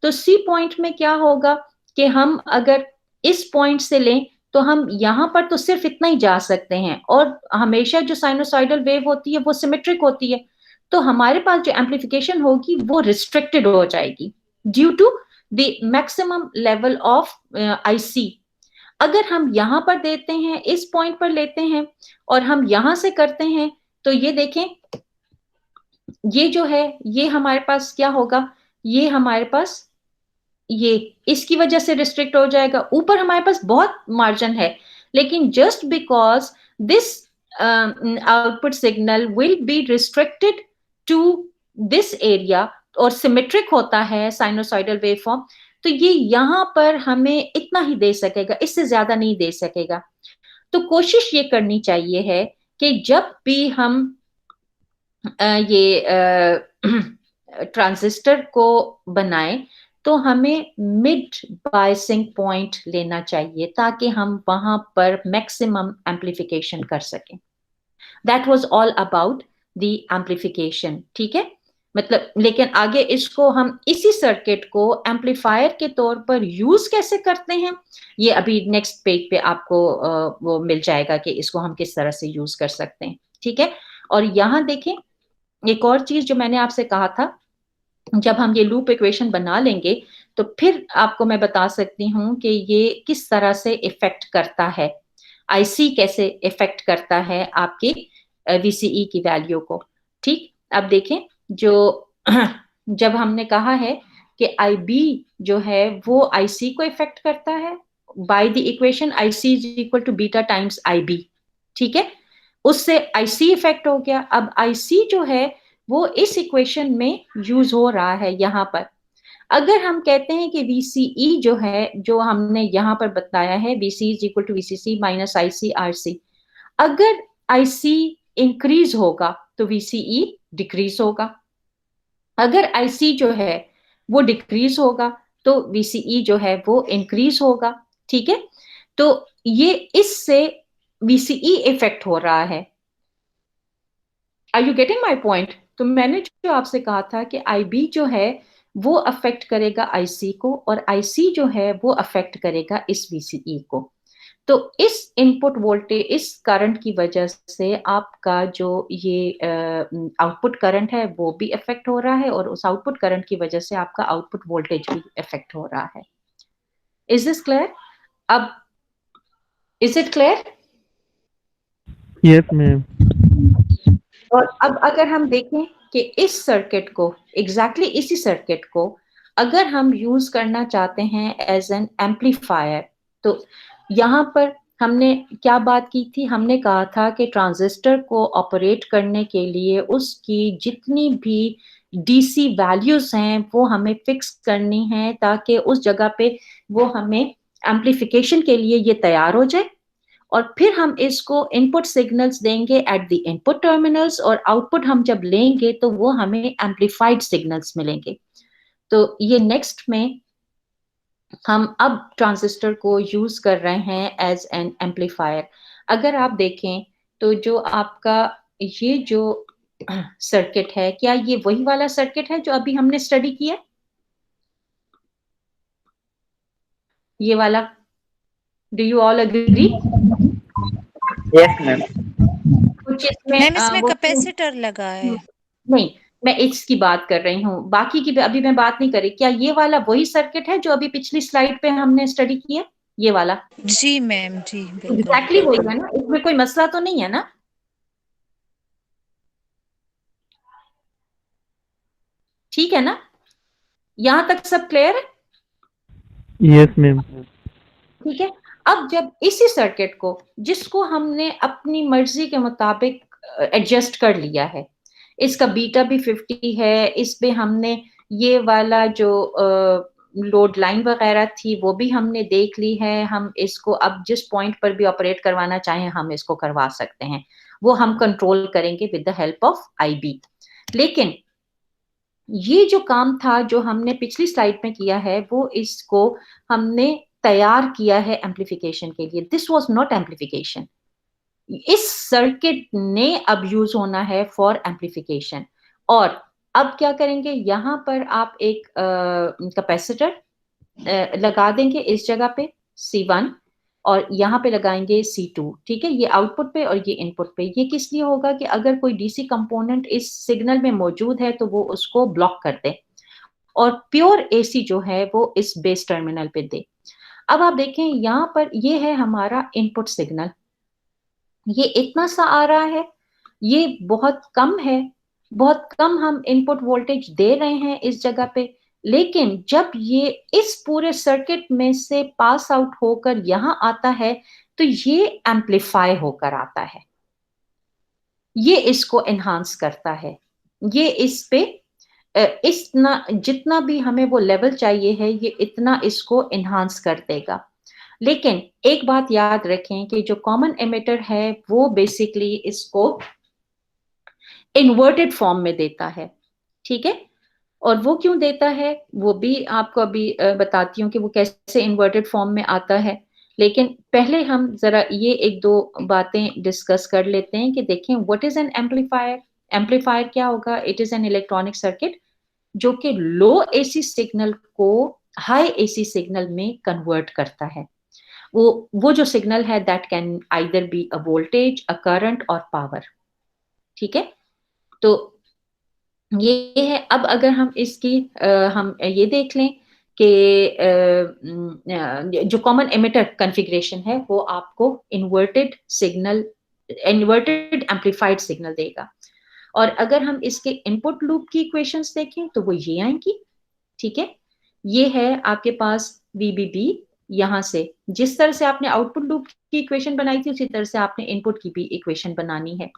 तो C पॉइंट में क्या होगा कि हम अगर इस पॉइंट से लें तो हम यहां पर तो सिर्फ इतना ही जा सकते हैं, और हमेशा जो साइनोसॉइडल वेव होती है वो सिमेट्रिक होती है, तो हमारे पास जो एम्प्लीफिकेशन होगी वो रिस्ट्रिक्टेड हो जाएगी due to the maximum level of IC। अगर हम यहां पर देते हैं, इस पॉइंट पर लेते हैं और हम यहां से करते हैं तो ये देखें ये जो है ये हमारे पास क्या होगा, ये हमारे पास ये इसकी वजह से रिस्ट्रिक्ट हो जाएगा। ऊपर हमारे पास बहुत मार्जिन है, लेकिन just because this output signal will be restricted to this area और सिमेट्रिक होता है साइनोसॉइडल वेवफॉर्म, तो ये यहां पर हमें इतना ही दे सकेगा, इससे ज्यादा नहीं दे सकेगा। तो कोशिश ये करनी चाहिए है कि जब भी हम ये ट्रांजिस्टर को बनाएं तो हमें मिड बायसिंग पॉइंट लेना चाहिए ताकि हम वहां पर मैक्सिमम एम्प्लीफिकेशन कर सकें। That was all about the amplification, ठीक है। मतलब लेकिन आगे इसको हम इसी सर्किट को एम्पलीफायर के तौर पर यूज कैसे करते हैं ये अभी नेक्स्ट पेज पे आपको वो मिल जाएगा कि इसको हम किस तरह से यूज कर सकते हैं, ठीक है। और यहां देखें एक और चीज जो मैंने आपसे कहा था, जब हम ये लूप इक्वेशन बना लेंगे तो फिर आपको मैं बता सकती हूँ कि ये किस तरह से इफेक्ट करता है, IC कैसे इफेक्ट करता है आपकी VCE की वैल्यू को, ठीक। अब देखें जो जब हमने कहा है कि IB जो है वो IC को इफेक्ट करता है by the equation IC is equal to beta times IB, ठीक है, उससे IC इफेक्ट हो गया। अब IC जो है वो इस इक्वेशन में यूज हो रहा है यहाँ पर। अगर हम कहते हैं कि VCE जो है, जो हमने यहाँ पर बताया है VC is equal to VCC minus IC RC, अगर IC इंक्रीज होगा तो VCE डिक्रीज होगा, अगर IC जो है वो डिक्रीज होगा तो VCE जो है वो इंक्रीज होगा, ठीक है। तो ये इससे VCE इफेक्ट हो रहा है। Are you getting my point? तो मैंने जो आपसे कहा था कि IB जो है वो अफेक्ट करेगा IC को और IC जो है वो अफेक्ट करेगा इस VCE को। तो इस इनपुट वोल्टेज, इस करंट की वजह से आपका जो ये आउटपुट करंट है वो भी इफेक्ट हो रहा है और उस आउटपुट करंट की वजह से आपका आउटपुट वोल्टेज भी इफेक्ट हो रहा है। Is this clear? अब is it clear? Yes ma'am. और अब अगर हम देखें कि इस सर्किट को, एग्जैक्टली इसी सर्किट को अगर हम यूज करना चाहते हैं एज एन एम्पलीफायर, तो यहाँ पर हमने क्या बात की थी, हमने कहा था कि ट्रांजिस्टर को ऑपरेट करने के लिए उसकी जितनी भी DC वैल्यूज हैं वो हमें फिक्स करनी है ताकि उस जगह पे वो हमें एम्पलीफिकेशन के लिए ये तैयार हो जाए, और फिर हम इसको इनपुट सिग्नल्स देंगे एट द इनपुट टर्मिनल्स और आउटपुट हम जब लेंगे तो वो हमें एम्पलीफाइड सिग्नल्स मिलेंगे। तो ये नेक्स्ट में हम अब ट्रांजिस्टर को यूज कर रहे हैं एज एन एम्पलीफायर। अगर आप देखें तो जो आपका ये जो सर्किट है, क्या ये वही वाला सर्किट है जो अभी हमने स्टडी किया? ये वाला, do you all agree? Yes ma'am. कुछ इसमें मैम इसमें कैपेसिटर लगा है। नहीं, मैं इसकी बात कर रही हूँ, बाकी की अभी मैं बात नहीं कर रही। क्या ये वाला वही सर्किट है जो अभी पिछली स्लाइड पे हमने स्टडी किया, ये वाला? जी मैम, जी बिल्कुल। एग्जैक्टली वही है ना, इसमें कोई मसला तो नहीं है ना? ठीक है ना, यहां तक सब क्लियर है? Yes ma'am. ठीक है। अब जब इसी सर्किट को, जिसको हमने अपनी मर्जी के मुताबिक एडजस्ट कर लिया है, इसका बीटा भी 50 है, इस पे हमने ये वाला जो लोड लाइन वगैरह थी वो भी हमने देख ली है, हम इसको अब जिस पॉइंट पर भी ऑपरेट करवाना चाहें हम इसको करवा सकते हैं, वो हम कंट्रोल करेंगे with the help of IB. लेकिन ये जो काम था जो हमने पिछली स्लाइड में किया है, वो इसको हमने तैयार किया है एम्प्लीफिकेशन के लिए। दिस वाज नॉट एम्प्लीफिकेशन, इस सर्किट ने अब यूज होना है फॉर एम्प्लीफिकेशन। और अब क्या करेंगे, यहां पर आप एक कैपेसिटर लगा देंगे इस जगह पे C1, और यहाँ पे लगाएंगे C2। ठीक है, ये आउटपुट पे और ये इनपुट पे। ये किस लिए होगा कि अगर कोई डीसी कंपोनेंट इस सिग्नल में मौजूद है तो वो उसको ब्लॉक कर दे, और प्योर एसी जो है वो इस बेस टर्मिनल पे दे। अब आप देखें यहाँ पर ये है हमारा इनपुट सिग्नल, ये इतना सा आ रहा है, ये बहुत कम है, बहुत कम हम इनपुट वोल्टेज दे रहे हैं इस जगह पे। लेकिन जब ये इस पूरे सर्किट में से पास आउट होकर यहां आता है तो ये एम्पलीफाई होकर आता है, ये इसको एनहांस करता है, ये इस पे इतना जितना भी हमें वो लेवल चाहिए है ये इतना इसको एनहांस कर देगा। लेकिन एक बात याद रखें कि जो कॉमन एमिटर है वो बेसिकली इसको इन्वर्टेड फॉर्म में देता है। ठीक है, और वो क्यों देता है वो भी आपको अभी बताती हूँ कि वो कैसे इन्वर्टेड फॉर्म में आता है। लेकिन पहले हम जरा ये एक दो बातें डिस्कस कर लेते हैं कि देखें what is an amplifier. Amplifier क्या होगा? It is an electronic circuit जो कि लो एसी सिग्नल को हाई एसी सिग्नल में कन्वर्ट करता है। वो जो सिग्नल है that can either be a voltage, a current और पावर। ठीक है, तो ये है। अब अगर हम इसकी हम ये देख लें कि जो कॉमन एमिटर कॉन्फ़िगरेशन है वो आपको inverted signal, inverted amplified signal देगा। और अगर हम इसके इनपुट लूप की इक्वेशंस देखें तो वो ये आएंगी। ठीक है, ये है आपके पास VBB, यहां से जिस तरह से आपने आउटपुट लूप की इक्वेशन बनाई थी उसी तरह से आपने इनपुट की भी इक्वेशन बनानी है।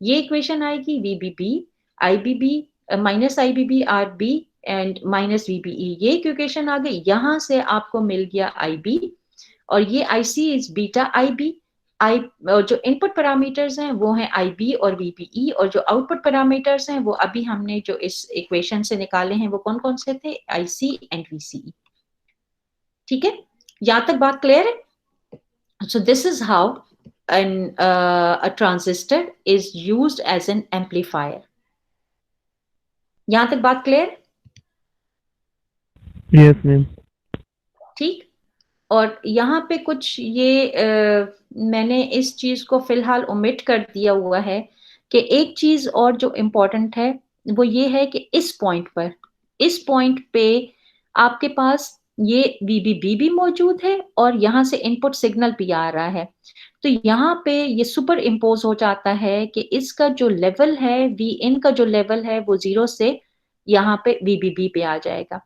ये इक्वेशन आएगी VBB IBB minus IBB RB and minus VBE, ये इक्वेशन आ गई। यहां से आपको मिल गया IB, और ये IC इज बीटा IB। और जो इनपुट पैरामीटर्स हैं वो हैं IB और VBE, और जो आउटपुट पैरामीटर्स हैं वो अभी हमने जो इस इक्वेशन से निकाले हैं वो कौन कौन से थे? IC and VCE। ठीक है, यहां तक बात क्लियर है? So this is how a transistor is used as an amplifier. यहां तक बात क्लियर? Yes ma'am. ठीक, और यहाँ पे कुछ ये मैंने इस चीज को फिलहाल ओमिट कर दिया हुआ है कि एक चीज और जो इम्पोर्टेंट है वो ये है कि इस पॉइंट पे आपके पास ये VBB भी मौजूद है और यहाँ से इनपुट सिग्नल भी आ रहा है। तो यहाँ पे ये सुपर इम्पोज हो जाता है कि इसका जो लेवल है, Vin का जो लेवल है वो 0 से यहाँ पे VBB पे आ जाएगा।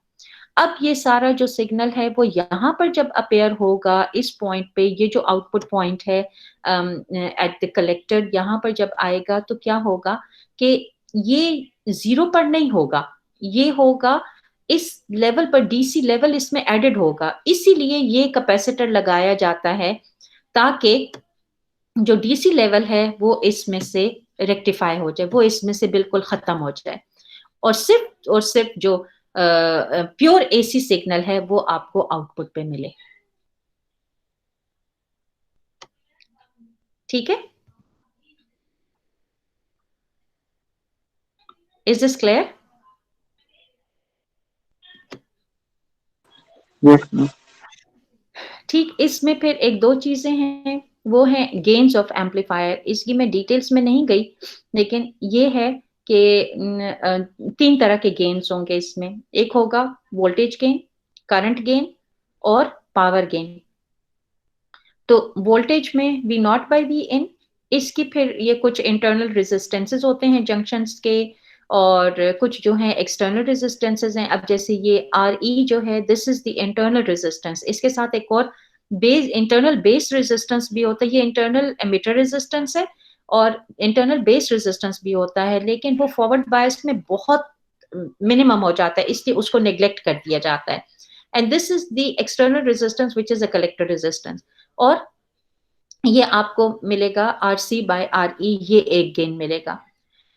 अब ये सारा जो सिग्नल है वो यहाँ पर जब अपेयर होगा इस पॉइंट पे, ये जो आउटपुट पॉइंट है एट द कलेक्टर, यहाँ पर जब आएगा तो क्या होगा कि ये 0 पर नहीं होगा, ये होगा इस लेवल पर, DC लेवल इसमें एडेड होगा। इसीलिए ये कैपेसिटर लगाया जाता है ताकि जो DC लेवल है वो इसमें से रेक्टिफाई हो जाए, वो इसमें से बिल्कुल खत्म हो जाए, और सिर्फ जो प्योर AC सिग्नल है वो आपको आउटपुट पे मिले। ठीक है, इज दिस क्लियर? yes ठीक, इसमें फिर एक दो चीजें हैं, वो है गेन्स ऑफ एम्पलीफायर। इसकी मैं डिटेल्स में नहीं गई, लेकिन ये है कि 3 तरह के गेन्स होंगे इसमें। एक होगा वोल्टेज गेन, करंट गेन और पावर गेन। तो वोल्टेज में वी नॉट बाई वी इन, इसकी फिर ये कुछ इंटरनल रेजिस्टेंसेस होते हैं जंक्शंस के, और कुछ जो हैं एक्सटर्नल रेजिस्टेंसेस हैं। अब जैसे ये आर ई जो है, this is the internal resistance. इसके साथ एक और बेस, इंटरनल बेस रेजिस्टेंस भी होता है। ये इंटरनल एमिटर रेजिस्टेंस है और इंटरनल बेस रेजिस्टेंस भी होता है, लेकिन वो फॉरवर्ड बायस में बहुत मिनिमम हो जाता है, इसलिए उसको नेग्लेक्ट कर दिया जाता है। And this is the external resistance which is a collector resistance. और ये आपको मिलेगा R C by R E, ये एक गेन मिलेगा।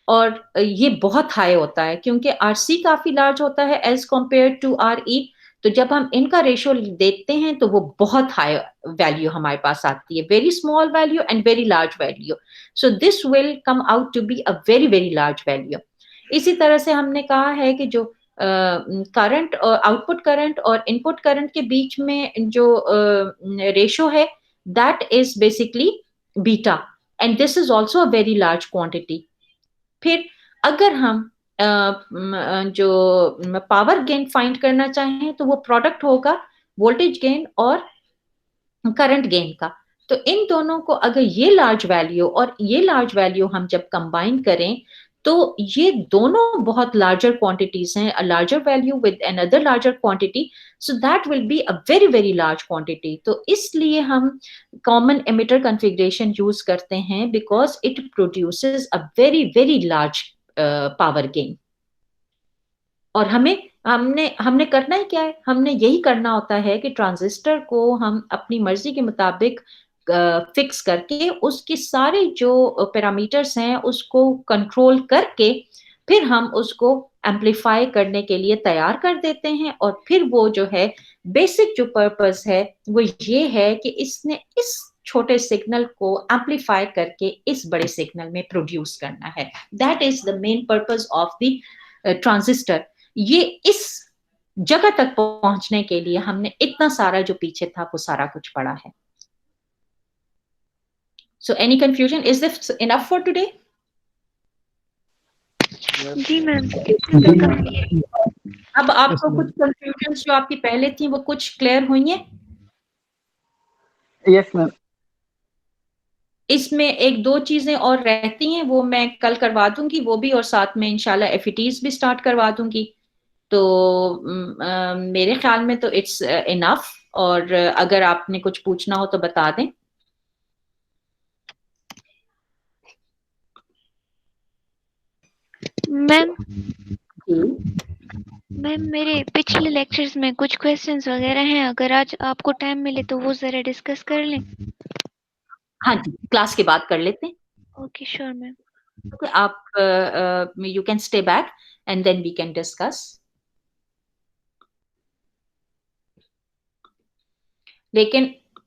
और ये बहुत हाई होता है क्योंकि आर सी काफी लार्ज होता है as compare to R E. तो जब हम इनका रेशियो देखते हैं तो वो बहुत हाई वैल्यू हमारे पास आती है, very small value and very large value. So this will come out to be a very very large value. इसी तरह से हमने कहा है कि जो करंट और आउटपुट करंट और इनपुट करंट के बीच में जो रेशियो है, that is basically beta, and this is also a very large quantity. फिर अगर हम जो पावर गेन फाइंड करना चाहें तो वो प्रोडक्ट होगा वोल्टेज गेन और करंट गेन का। तो इन दोनों को अगर ये लार्ज वैल्यू और ये लार्ज वैल्यू हम जब कंबाइन करें तो ये दोनों बहुत लार्जर क्वांटिटीज हैं, a larger value with another larger quantity, so that will be a very very large quantity. तो इसलिए हम कॉमन एमिटर कॉन्फ़िगरेशन यूज करते हैं because it produces a very very large power gain. और हमने करना ही क्या है, हमने यही करना होता है कि ट्रांजिस्टर को हम अपनी मर्जी के मुताबिक फिक्स करके उसके सारे जो पैरामीटर्स हैं उसको कंट्रोल करके फिर हम उसको एम्पलीफाई करने के लिए तैयार कर देते हैं। और फिर वो जो है बेसिक जो पर्पस है वो ये है कि इसने इस छोटे सिग्नल को एम्पलीफाई करके इस बड़े सिग्नल में प्रोड्यूस करना है। That is the main purpose of the transistor. ये इस जगह तक पहुंचने के लिए हमने इतना सारा जो पीछे था वो सारा कुछ पढ़ा है। So any confusion? Is this enough for today? जी मैम। अब आपको कुछ कंफ्यूजन जो आपकी पहले थी वो कुछ क्लियर हुई हैं? Yes ma'am. इसमें एक दो चीजें और रहती हैं, वो मैं कल करवा दूंगी वो भी, और साथ में इंशाल्लाह एफईटीज भी स्टार्ट करवा दूंगी। तो मेरे ख्याल में तो इट्स इनफ, और अगर आपने कुछ पूछना हो तो बता दें। मैम मेरे पिछले लेक्चर्स में कुछ क्वेश्चंस वगैरह हैं, अगर आज आपको टाइम मिले तो वो जरा डिस्कस कर लें। हाँ जी, क्लास के बाद कर लेते हैं। Okay sure ma'am. आप you can stay back and then we can discuss. लेकिन